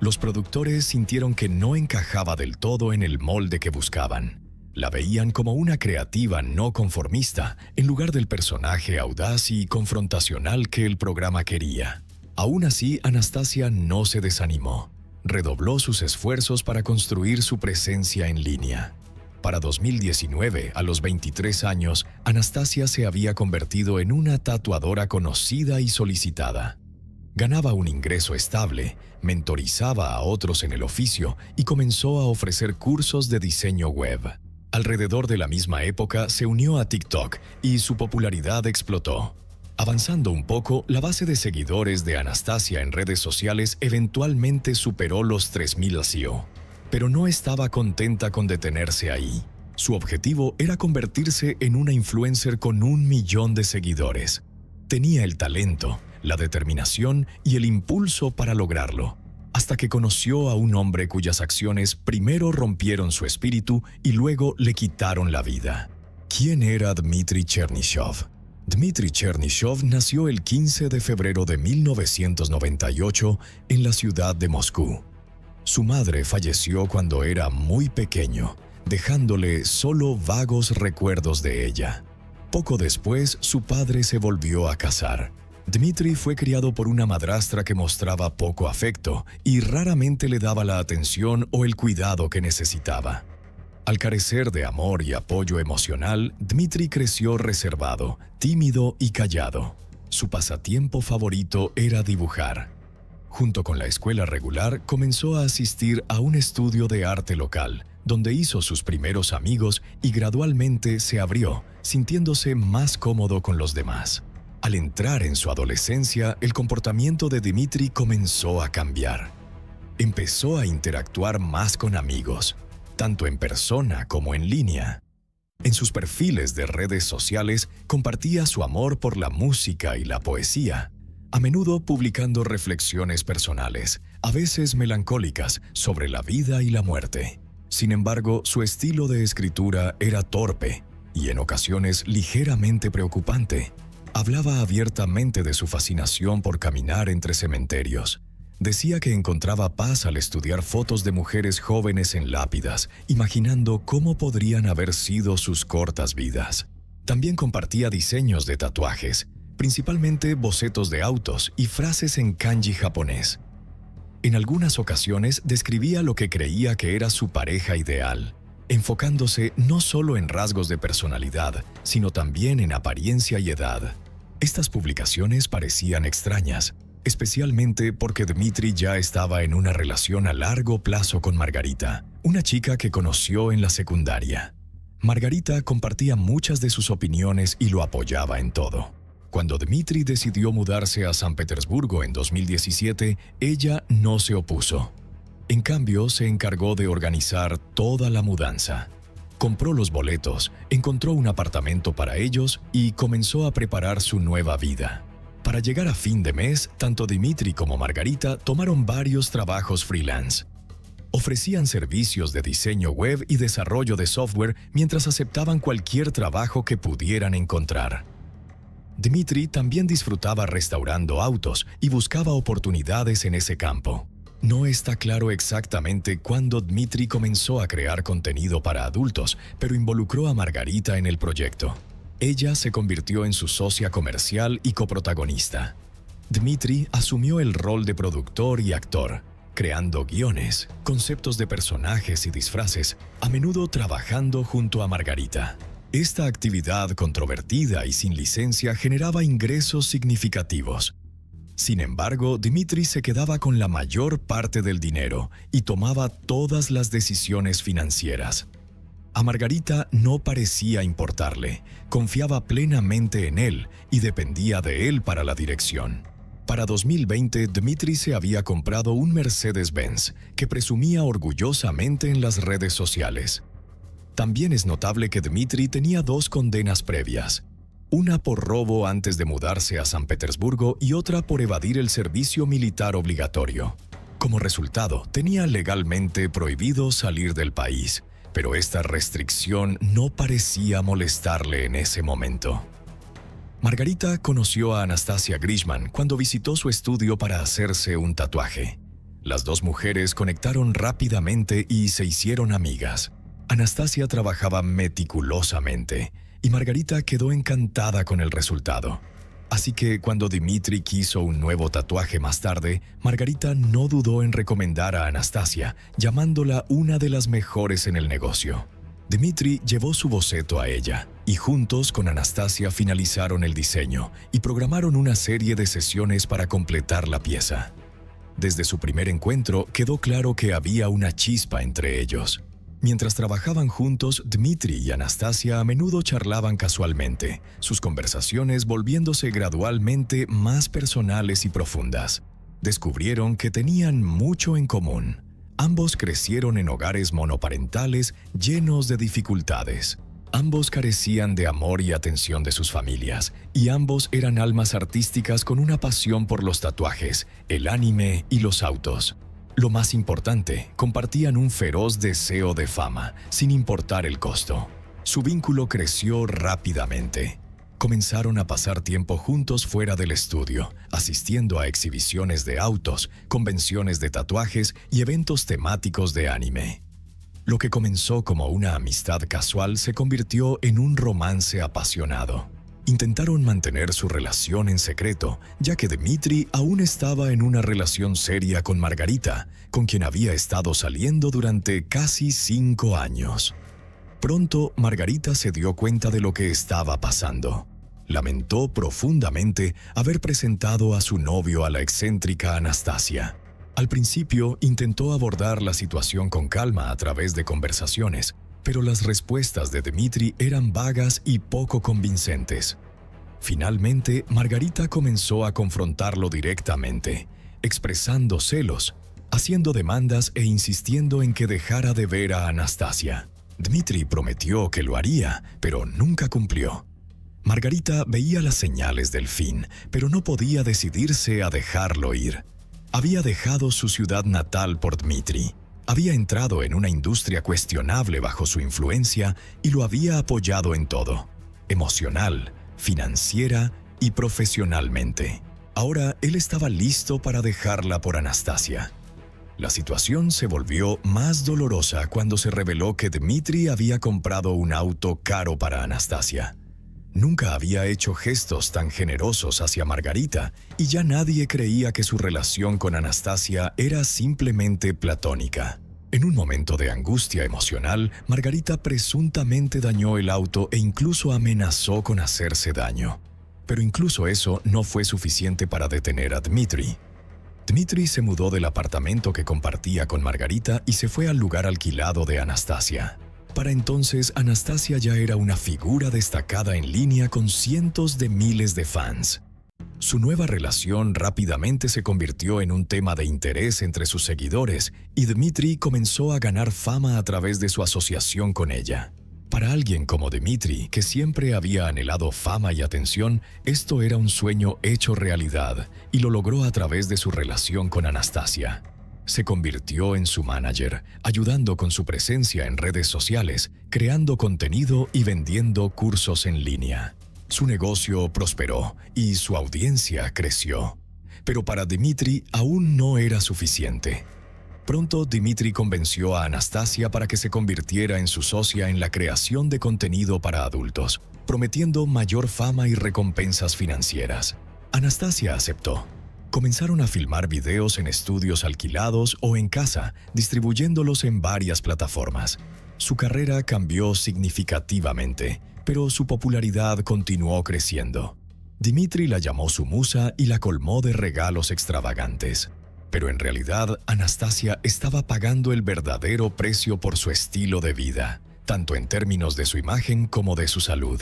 Los productores sintieron que no encajaba del todo en el molde que buscaban. La veían como una creativa no conformista, en lugar del personaje audaz y confrontacional que el programa quería. Aún así, Anastasia no se desanimó. Redobló sus esfuerzos para construir su presencia en línea. Para 2019, a los 23 años, Anastasia se había convertido en una tatuadora conocida y solicitada. Ganaba un ingreso estable, mentorizaba a otros en el oficio y comenzó a ofrecer cursos de diseño web. Alrededor de la misma época se unió a TikTok y su popularidad explotó. Avanzando un poco, la base de seguidores de Anastasia en redes sociales eventualmente superó los 3.000 CEO. Pero no estaba contenta con detenerse ahí. Su objetivo era convertirse en una influencer con 1 millón de seguidores. Tenía el talento, la determinación y el impulso para lograrlo, hasta que conoció a un hombre cuyas acciones primero rompieron su espíritu y luego le quitaron la vida. ¿Quién era Dmitry Chernyshov? Dmitry Chernyshov nació el 15 de febrero de 1998 en la ciudad de Moscú. Su madre falleció cuando era muy pequeño, dejándole solo vagos recuerdos de ella. Poco después, su padre se volvió a casar. Dmitry fue criado por una madrastra que mostraba poco afecto y raramente le daba la atención o el cuidado que necesitaba. Al carecer de amor y apoyo emocional, Dmitry creció reservado, tímido y callado. Su pasatiempo favorito era dibujar. Junto con la escuela regular, comenzó a asistir a un estudio de arte local, donde hizo sus primeros amigos y gradualmente se abrió, sintiéndose más cómodo con los demás. Al entrar en su adolescencia, el comportamiento de Dmitri comenzó a cambiar. Empezó a interactuar más con amigos, tanto en persona como en línea. En sus perfiles de redes sociales compartía su amor por la música y la poesía, a menudo publicando reflexiones personales, a veces melancólicas, sobre la vida y la muerte. Sin embargo, su estilo de escritura era torpe y en ocasiones ligeramente preocupante. Hablaba abiertamente de su fascinación por caminar entre cementerios. Decía que encontraba paz al estudiar fotos de mujeres jóvenes en lápidas, imaginando cómo podrían haber sido sus cortas vidas. También compartía diseños de tatuajes, principalmente bocetos de autos y frases en kanji japonés. En algunas ocasiones describía lo que creía que era su pareja ideal, enfocándose no solo en rasgos de personalidad, sino también en apariencia y edad. Estas publicaciones parecían extrañas, especialmente porque Dmitri ya estaba en una relación a largo plazo con Margarita, una chica que conoció en la secundaria. Margarita compartía muchas de sus opiniones y lo apoyaba en todo. Cuando Dmitri decidió mudarse a San Petersburgo en 2017, ella no se opuso. En cambio, se encargó de organizar toda la mudanza. Compró los boletos, encontró un apartamento para ellos y comenzó a preparar su nueva vida. Para llegar a fin de mes, tanto Dmitri como Margarita tomaron varios trabajos freelance. Ofrecían servicios de diseño web y desarrollo de software mientras aceptaban cualquier trabajo que pudieran encontrar. Dmitri también disfrutaba restaurando autos y buscaba oportunidades en ese campo. No está claro exactamente cuándo Dmitri comenzó a crear contenido para adultos, pero involucró a Margarita en el proyecto. Ella se convirtió en su socia comercial y coprotagonista. Dmitri asumió el rol de productor y actor, creando guiones, conceptos de personajes y disfraces, a menudo trabajando junto a Margarita. Esta actividad controvertida y sin licencia generaba ingresos significativos. Sin embargo, Dmitri se quedaba con la mayor parte del dinero y tomaba todas las decisiones financieras. A Margarita no parecía importarle, confiaba plenamente en él y dependía de él para la dirección. Para 2020, Dmitri se había comprado un Mercedes-Benz que presumía orgullosamente en las redes sociales. También es notable que Dmitri tenía 2 condenas previas, una por robo antes de mudarse a San Petersburgo y otra por evadir el servicio militar obligatorio. Como resultado, tenía legalmente prohibido salir del país, pero esta restricción no parecía molestarle en ese momento. Margarita conoció a Anastasia Grishman cuando visitó su estudio para hacerse un tatuaje. Las dos mujeres conectaron rápidamente y se hicieron amigas. Anastasia trabajaba meticulosamente y Margarita quedó encantada con el resultado. Así que cuando Dmitri quiso un nuevo tatuaje más tarde, Margarita no dudó en recomendar a Anastasia, llamándola una de las mejores en el negocio. Dmitri llevó su boceto a ella y juntos con Anastasia finalizaron el diseño y programaron una serie de sesiones para completar la pieza. Desde su primer encuentro quedó claro que había una chispa entre ellos. Mientras trabajaban juntos, Dmitri y Anastasia a menudo charlaban casualmente, sus conversaciones volviéndose gradualmente más personales y profundas. Descubrieron que tenían mucho en común. Ambos crecieron en hogares monoparentales llenos de dificultades. Ambos carecían de amor y atención de sus familias, y ambos eran almas artísticas con una pasión por los tatuajes, el anime y los autos. Lo más importante, compartían un feroz deseo de fama, sin importar el costo. Su vínculo creció rápidamente. Comenzaron a pasar tiempo juntos fuera del estudio, asistiendo a exhibiciones de autos, convenciones de tatuajes y eventos temáticos de anime. Lo que comenzó como una amistad casual se convirtió en un romance apasionado. Intentaron mantener su relación en secreto, ya que Dmitri aún estaba en una relación seria con Margarita, con quien había estado saliendo durante casi 5 años. Pronto, Margarita se dio cuenta de lo que estaba pasando. Lamentó profundamente haber presentado a su novio a la excéntrica Anastasia. Al principio intentó abordar la situación con calma a través de conversaciones, pero las respuestas de Dmitri eran vagas y poco convincentes. Finalmente, Margarita comenzó a confrontarlo directamente, expresando celos, haciendo demandas e insistiendo en que dejara de ver a Anastasia. Dmitri prometió que lo haría, pero nunca cumplió. Margarita veía las señales del fin, pero no podía decidirse a dejarlo ir. Había dejado su ciudad natal por Dmitri. Había entrado en una industria cuestionable bajo su influencia y lo había apoyado en todo, emocional, financiera y profesionalmente. Ahora él estaba listo para dejarla por Anastasia. La situación se volvió más dolorosa cuando se reveló que Dmitri había comprado un auto caro para Anastasia. Nunca había hecho gestos tan generosos hacia Margarita y ya nadie creía que su relación con Anastasia era simplemente platónica. En un momento de angustia emocional, Margarita presuntamente dañó el auto e incluso amenazó con hacerse daño. Pero incluso eso no fue suficiente para detener a Dmitri. Dmitri se mudó del apartamento que compartía con Margarita y se fue al lugar alquilado de Anastasia. Para entonces, Anastasia ya era una figura destacada en línea con cientos de miles de fans. Su nueva relación rápidamente se convirtió en un tema de interés entre sus seguidores y Dmitri comenzó a ganar fama a través de su asociación con ella. Para alguien como Dmitri, que siempre había anhelado fama y atención, esto era un sueño hecho realidad y lo logró a través de su relación con Anastasia. Se convirtió en su manager, ayudando con su presencia en redes sociales, creando contenido y vendiendo cursos en línea. Su negocio prosperó y su audiencia creció. Pero para Dmitri aún no era suficiente. Pronto Dmitri convenció a Anastasia para que se convirtiera en su socia en la creación de contenido para adultos, prometiendo mayor fama y recompensas financieras. Anastasia aceptó. Comenzaron a filmar videos en estudios alquilados o en casa, distribuyéndolos en varias plataformas. Su carrera cambió significativamente, pero su popularidad continuó creciendo. Dmitri la llamó su musa y la colmó de regalos extravagantes. Pero en realidad, Anastasia estaba pagando el verdadero precio por su estilo de vida, tanto en términos de su imagen como de su salud.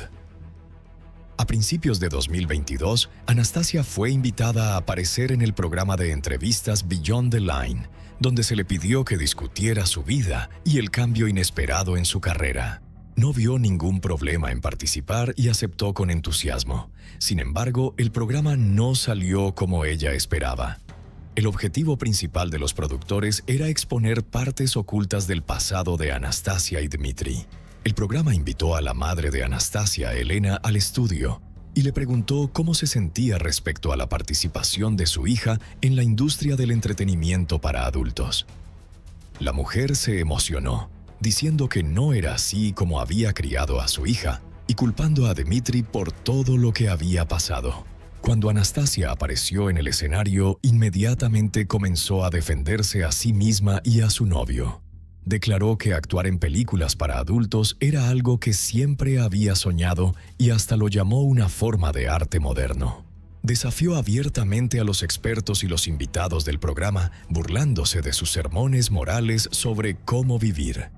A principios de 2022, Anastasia fue invitada a aparecer en el programa de entrevistas Beyond the Line, donde se le pidió que discutiera su vida y el cambio inesperado en su carrera. No vio ningún problema en participar y aceptó con entusiasmo. Sin embargo, el programa no salió como ella esperaba. El objetivo principal de los productores era exponer partes ocultas del pasado de Anastasia y Dmitri. El programa invitó a la madre de Anastasia, Elena, al estudio y le preguntó cómo se sentía respecto a la participación de su hija en la industria del entretenimiento para adultos. La mujer se emocionó, diciendo que no era así como había criado a su hija y culpando a Dmitri por todo lo que había pasado. Cuando Anastasia apareció en el escenario, inmediatamente comenzó a defenderse a sí misma y a su novio. Declaró que actuar en películas para adultos era algo que siempre había soñado y hasta lo llamó una forma de arte moderno. Desafió abiertamente a los expertos y los invitados del programa, burlándose de sus sermones morales sobre cómo vivir.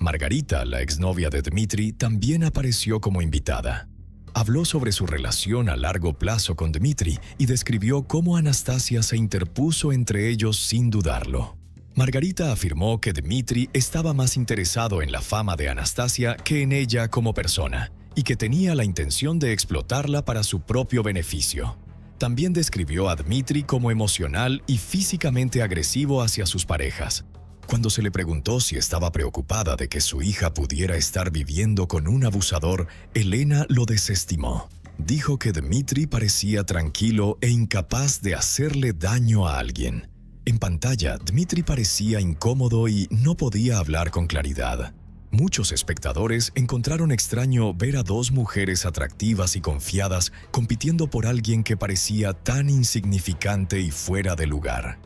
Margarita, la exnovia de Dmitri, también apareció como invitada. Habló sobre su relación a largo plazo con Dmitri y describió cómo Anastasia se interpuso entre ellos sin dudarlo. Margarita afirmó que Dmitri estaba más interesado en la fama de Anastasia que en ella como persona y que tenía la intención de explotarla para su propio beneficio. También describió a Dmitri como emocional y físicamente agresivo hacia sus parejas. Cuando se le preguntó si estaba preocupada de que su hija pudiera estar viviendo con un abusador, Elena lo desestimó. Dijo que Dmitri parecía tranquilo e incapaz de hacerle daño a alguien. En pantalla, Dmitri parecía incómodo y no podía hablar con claridad. Muchos espectadores encontraron extraño ver a dos mujeres atractivas y confiadas compitiendo por alguien que parecía tan insignificante y fuera de lugar.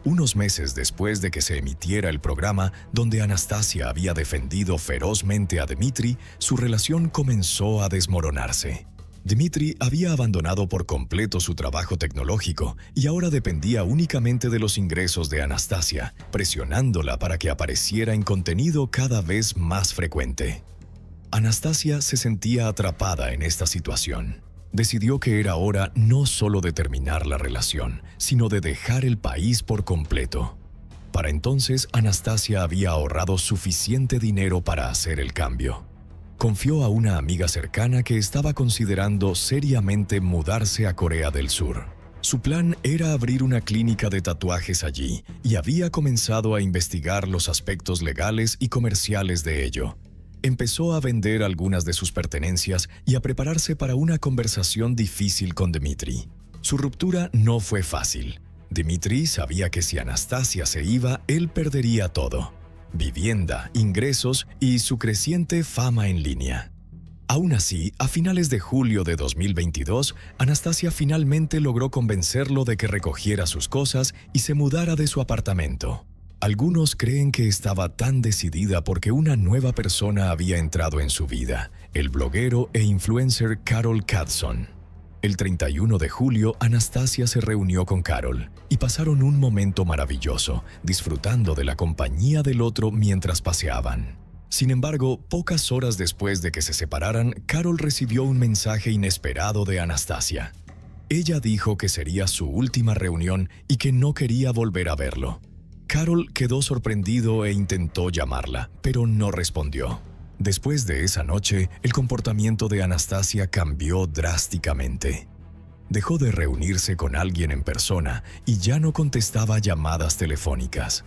Unos meses después de que se emitiera el programa, donde Anastasia había defendido ferozmente a Dmitri, su relación comenzó a desmoronarse. Dmitri había abandonado por completo su trabajo tecnológico y ahora dependía únicamente de los ingresos de Anastasia, presionándola para que apareciera en contenido cada vez más frecuente. Anastasia se sentía atrapada en esta situación. Decidió que era hora no solo de terminar la relación, sino de dejar el país por completo. Para entonces, Anastasia había ahorrado suficiente dinero para hacer el cambio. Confió a una amiga cercana que estaba considerando seriamente mudarse a Corea del Sur. Su plan era abrir una clínica de tatuajes allí y había comenzado a investigar los aspectos legales y comerciales de ello. Empezó a vender algunas de sus pertenencias y a prepararse para una conversación difícil con Dmitri. Su ruptura no fue fácil. Dmitri sabía que si Anastasia se iba, él perdería todo: vivienda, ingresos y su creciente fama en línea. Aún así, a finales de julio de 2022, Anastasia finalmente logró convencerlo de que recogiera sus cosas y se mudara de su apartamento. Algunos creen que estaba tan decidida porque una nueva persona había entrado en su vida: el bloguero e influencer Carol Cadson. El 31 de julio, Anastasia se reunió con Carol y pasaron un momento maravilloso, disfrutando de la compañía del otro mientras paseaban. Sin embargo, pocas horas después de que se separaran, Carol recibió un mensaje inesperado de Anastasia. Ella dijo que sería su última reunión y que no quería volver a verlo. Carol quedó sorprendido e intentó llamarla, pero no respondió. Después de esa noche, el comportamiento de Anastasia cambió drásticamente. Dejó de reunirse con alguien en persona y ya no contestaba llamadas telefónicas.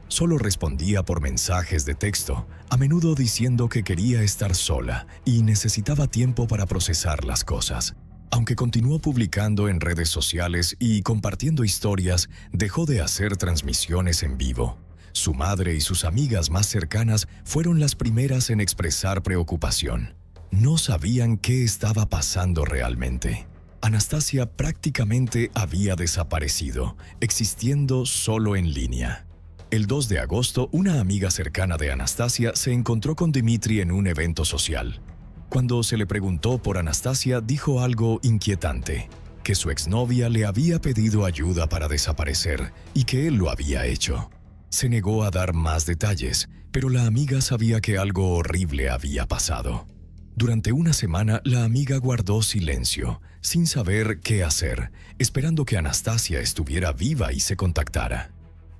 Solo respondía por mensajes de texto, a menudo diciendo que quería estar sola y necesitaba tiempo para procesar las cosas. Aunque continuó publicando en redes sociales y compartiendo historias, dejó de hacer transmisiones en vivo. Su madre y sus amigas más cercanas fueron las primeras en expresar preocupación. No sabían qué estaba pasando realmente. Anastasia prácticamente había desaparecido, existiendo solo en línea. El 2 de agosto, una amiga cercana de Anastasia se encontró con Dmitri en un evento social. Cuando se le preguntó por Anastasia, dijo algo inquietante: que su exnovia le había pedido ayuda para desaparecer y que él lo había hecho. Se negó a dar más detalles, pero la amiga sabía que algo horrible había pasado. Durante una semana, la amiga guardó silencio, sin saber qué hacer, esperando que Anastasia estuviera viva y se contactara.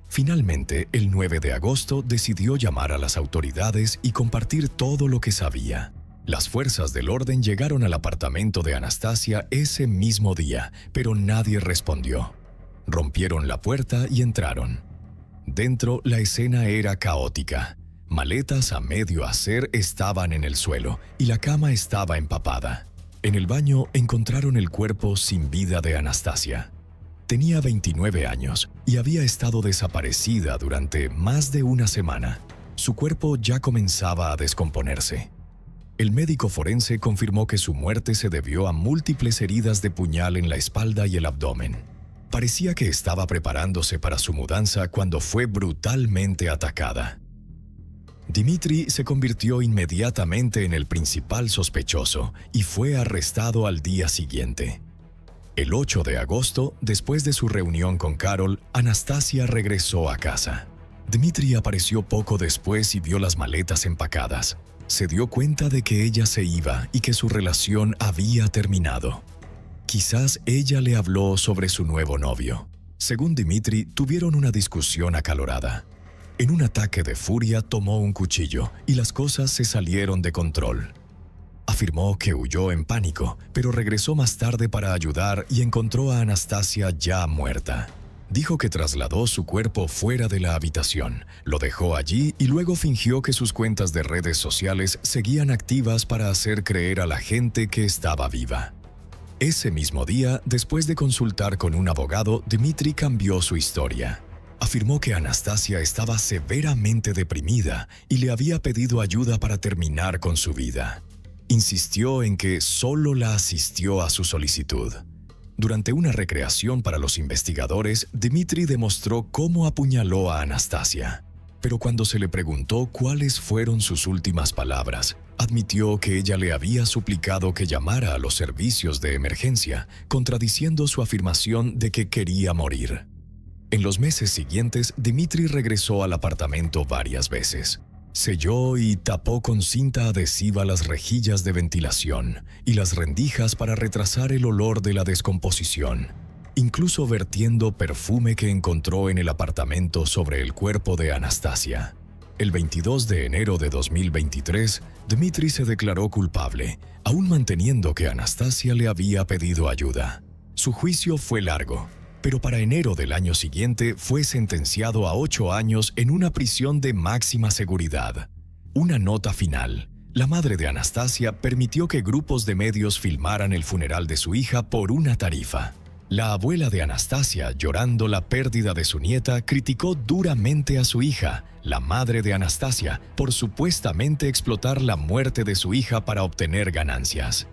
Finalmente, el 9 de agosto, decidió llamar a las autoridades y compartir todo lo que sabía. Las fuerzas del orden llegaron al apartamento de Anastasia ese mismo día, pero nadie respondió. Rompieron la puerta y entraron. Dentro, la escena era caótica. Maletas a medio hacer estaban en el suelo y la cama estaba empapada. En el baño encontraron el cuerpo sin vida de Anastasia. Tenía 29 años y había estado desaparecida durante más de una semana. Su cuerpo ya comenzaba a descomponerse. El médico forense confirmó que su muerte se debió a múltiples heridas de puñal en la espalda y el abdomen. Parecía que estaba preparándose para su mudanza cuando fue brutalmente atacada. Dmitri se convirtió inmediatamente en el principal sospechoso y fue arrestado al día siguiente. El 8 de agosto, después de su reunión con Carol, Anastasia regresó a casa. Dmitri apareció poco después y vio las maletas empacadas. Se dio cuenta de que ella se iba y que su relación había terminado. Quizás ella le habló sobre su nuevo novio. Según Dmitri, tuvieron una discusión acalorada. En un ataque de furia tomó un cuchillo y las cosas se salieron de control. Afirmó que huyó en pánico, pero regresó más tarde para ayudar y encontró a Anastasia ya muerta. Dijo que trasladó su cuerpo fuera de la habitación, lo dejó allí y luego fingió que sus cuentas de redes sociales seguían activas para hacer creer a la gente que estaba viva. Ese mismo día, después de consultar con un abogado, Dmitri cambió su historia. Afirmó que Anastasia estaba severamente deprimida y le había pedido ayuda para terminar con su vida. Insistió en que solo la asistió a su solicitud. Durante una recreación para los investigadores, Dmitri demostró cómo apuñaló a Anastasia. pero cuando se le preguntó cuáles fueron sus últimas palabras, admitió que ella le había suplicado que llamara a los servicios de emergencia, contradiciendo su afirmación de que quería morir. En los meses siguientes, Dmitri regresó al apartamento varias veces. Selló y tapó con cinta adhesiva las rejillas de ventilación y las rendijas para retrasar el olor de la descomposición, incluso vertiendo perfume que encontró en el apartamento sobre el cuerpo de Anastasia. El 22 de enero de 2023, Dmitri se declaró culpable, aún manteniendo que Anastasia le había pedido ayuda. Su juicio fue largo, pero para enero del año siguiente fue sentenciado a 8 años en una prisión de máxima seguridad. Una nota final. La madre de Anastasia permitió que grupos de medios filmaran el funeral de su hija por una tarifa. La abuela de Anastasia, llorando la pérdida de su nieta, criticó duramente a su hija, la madre de Anastasia, por supuestamente explotar la muerte de su hija para obtener ganancias.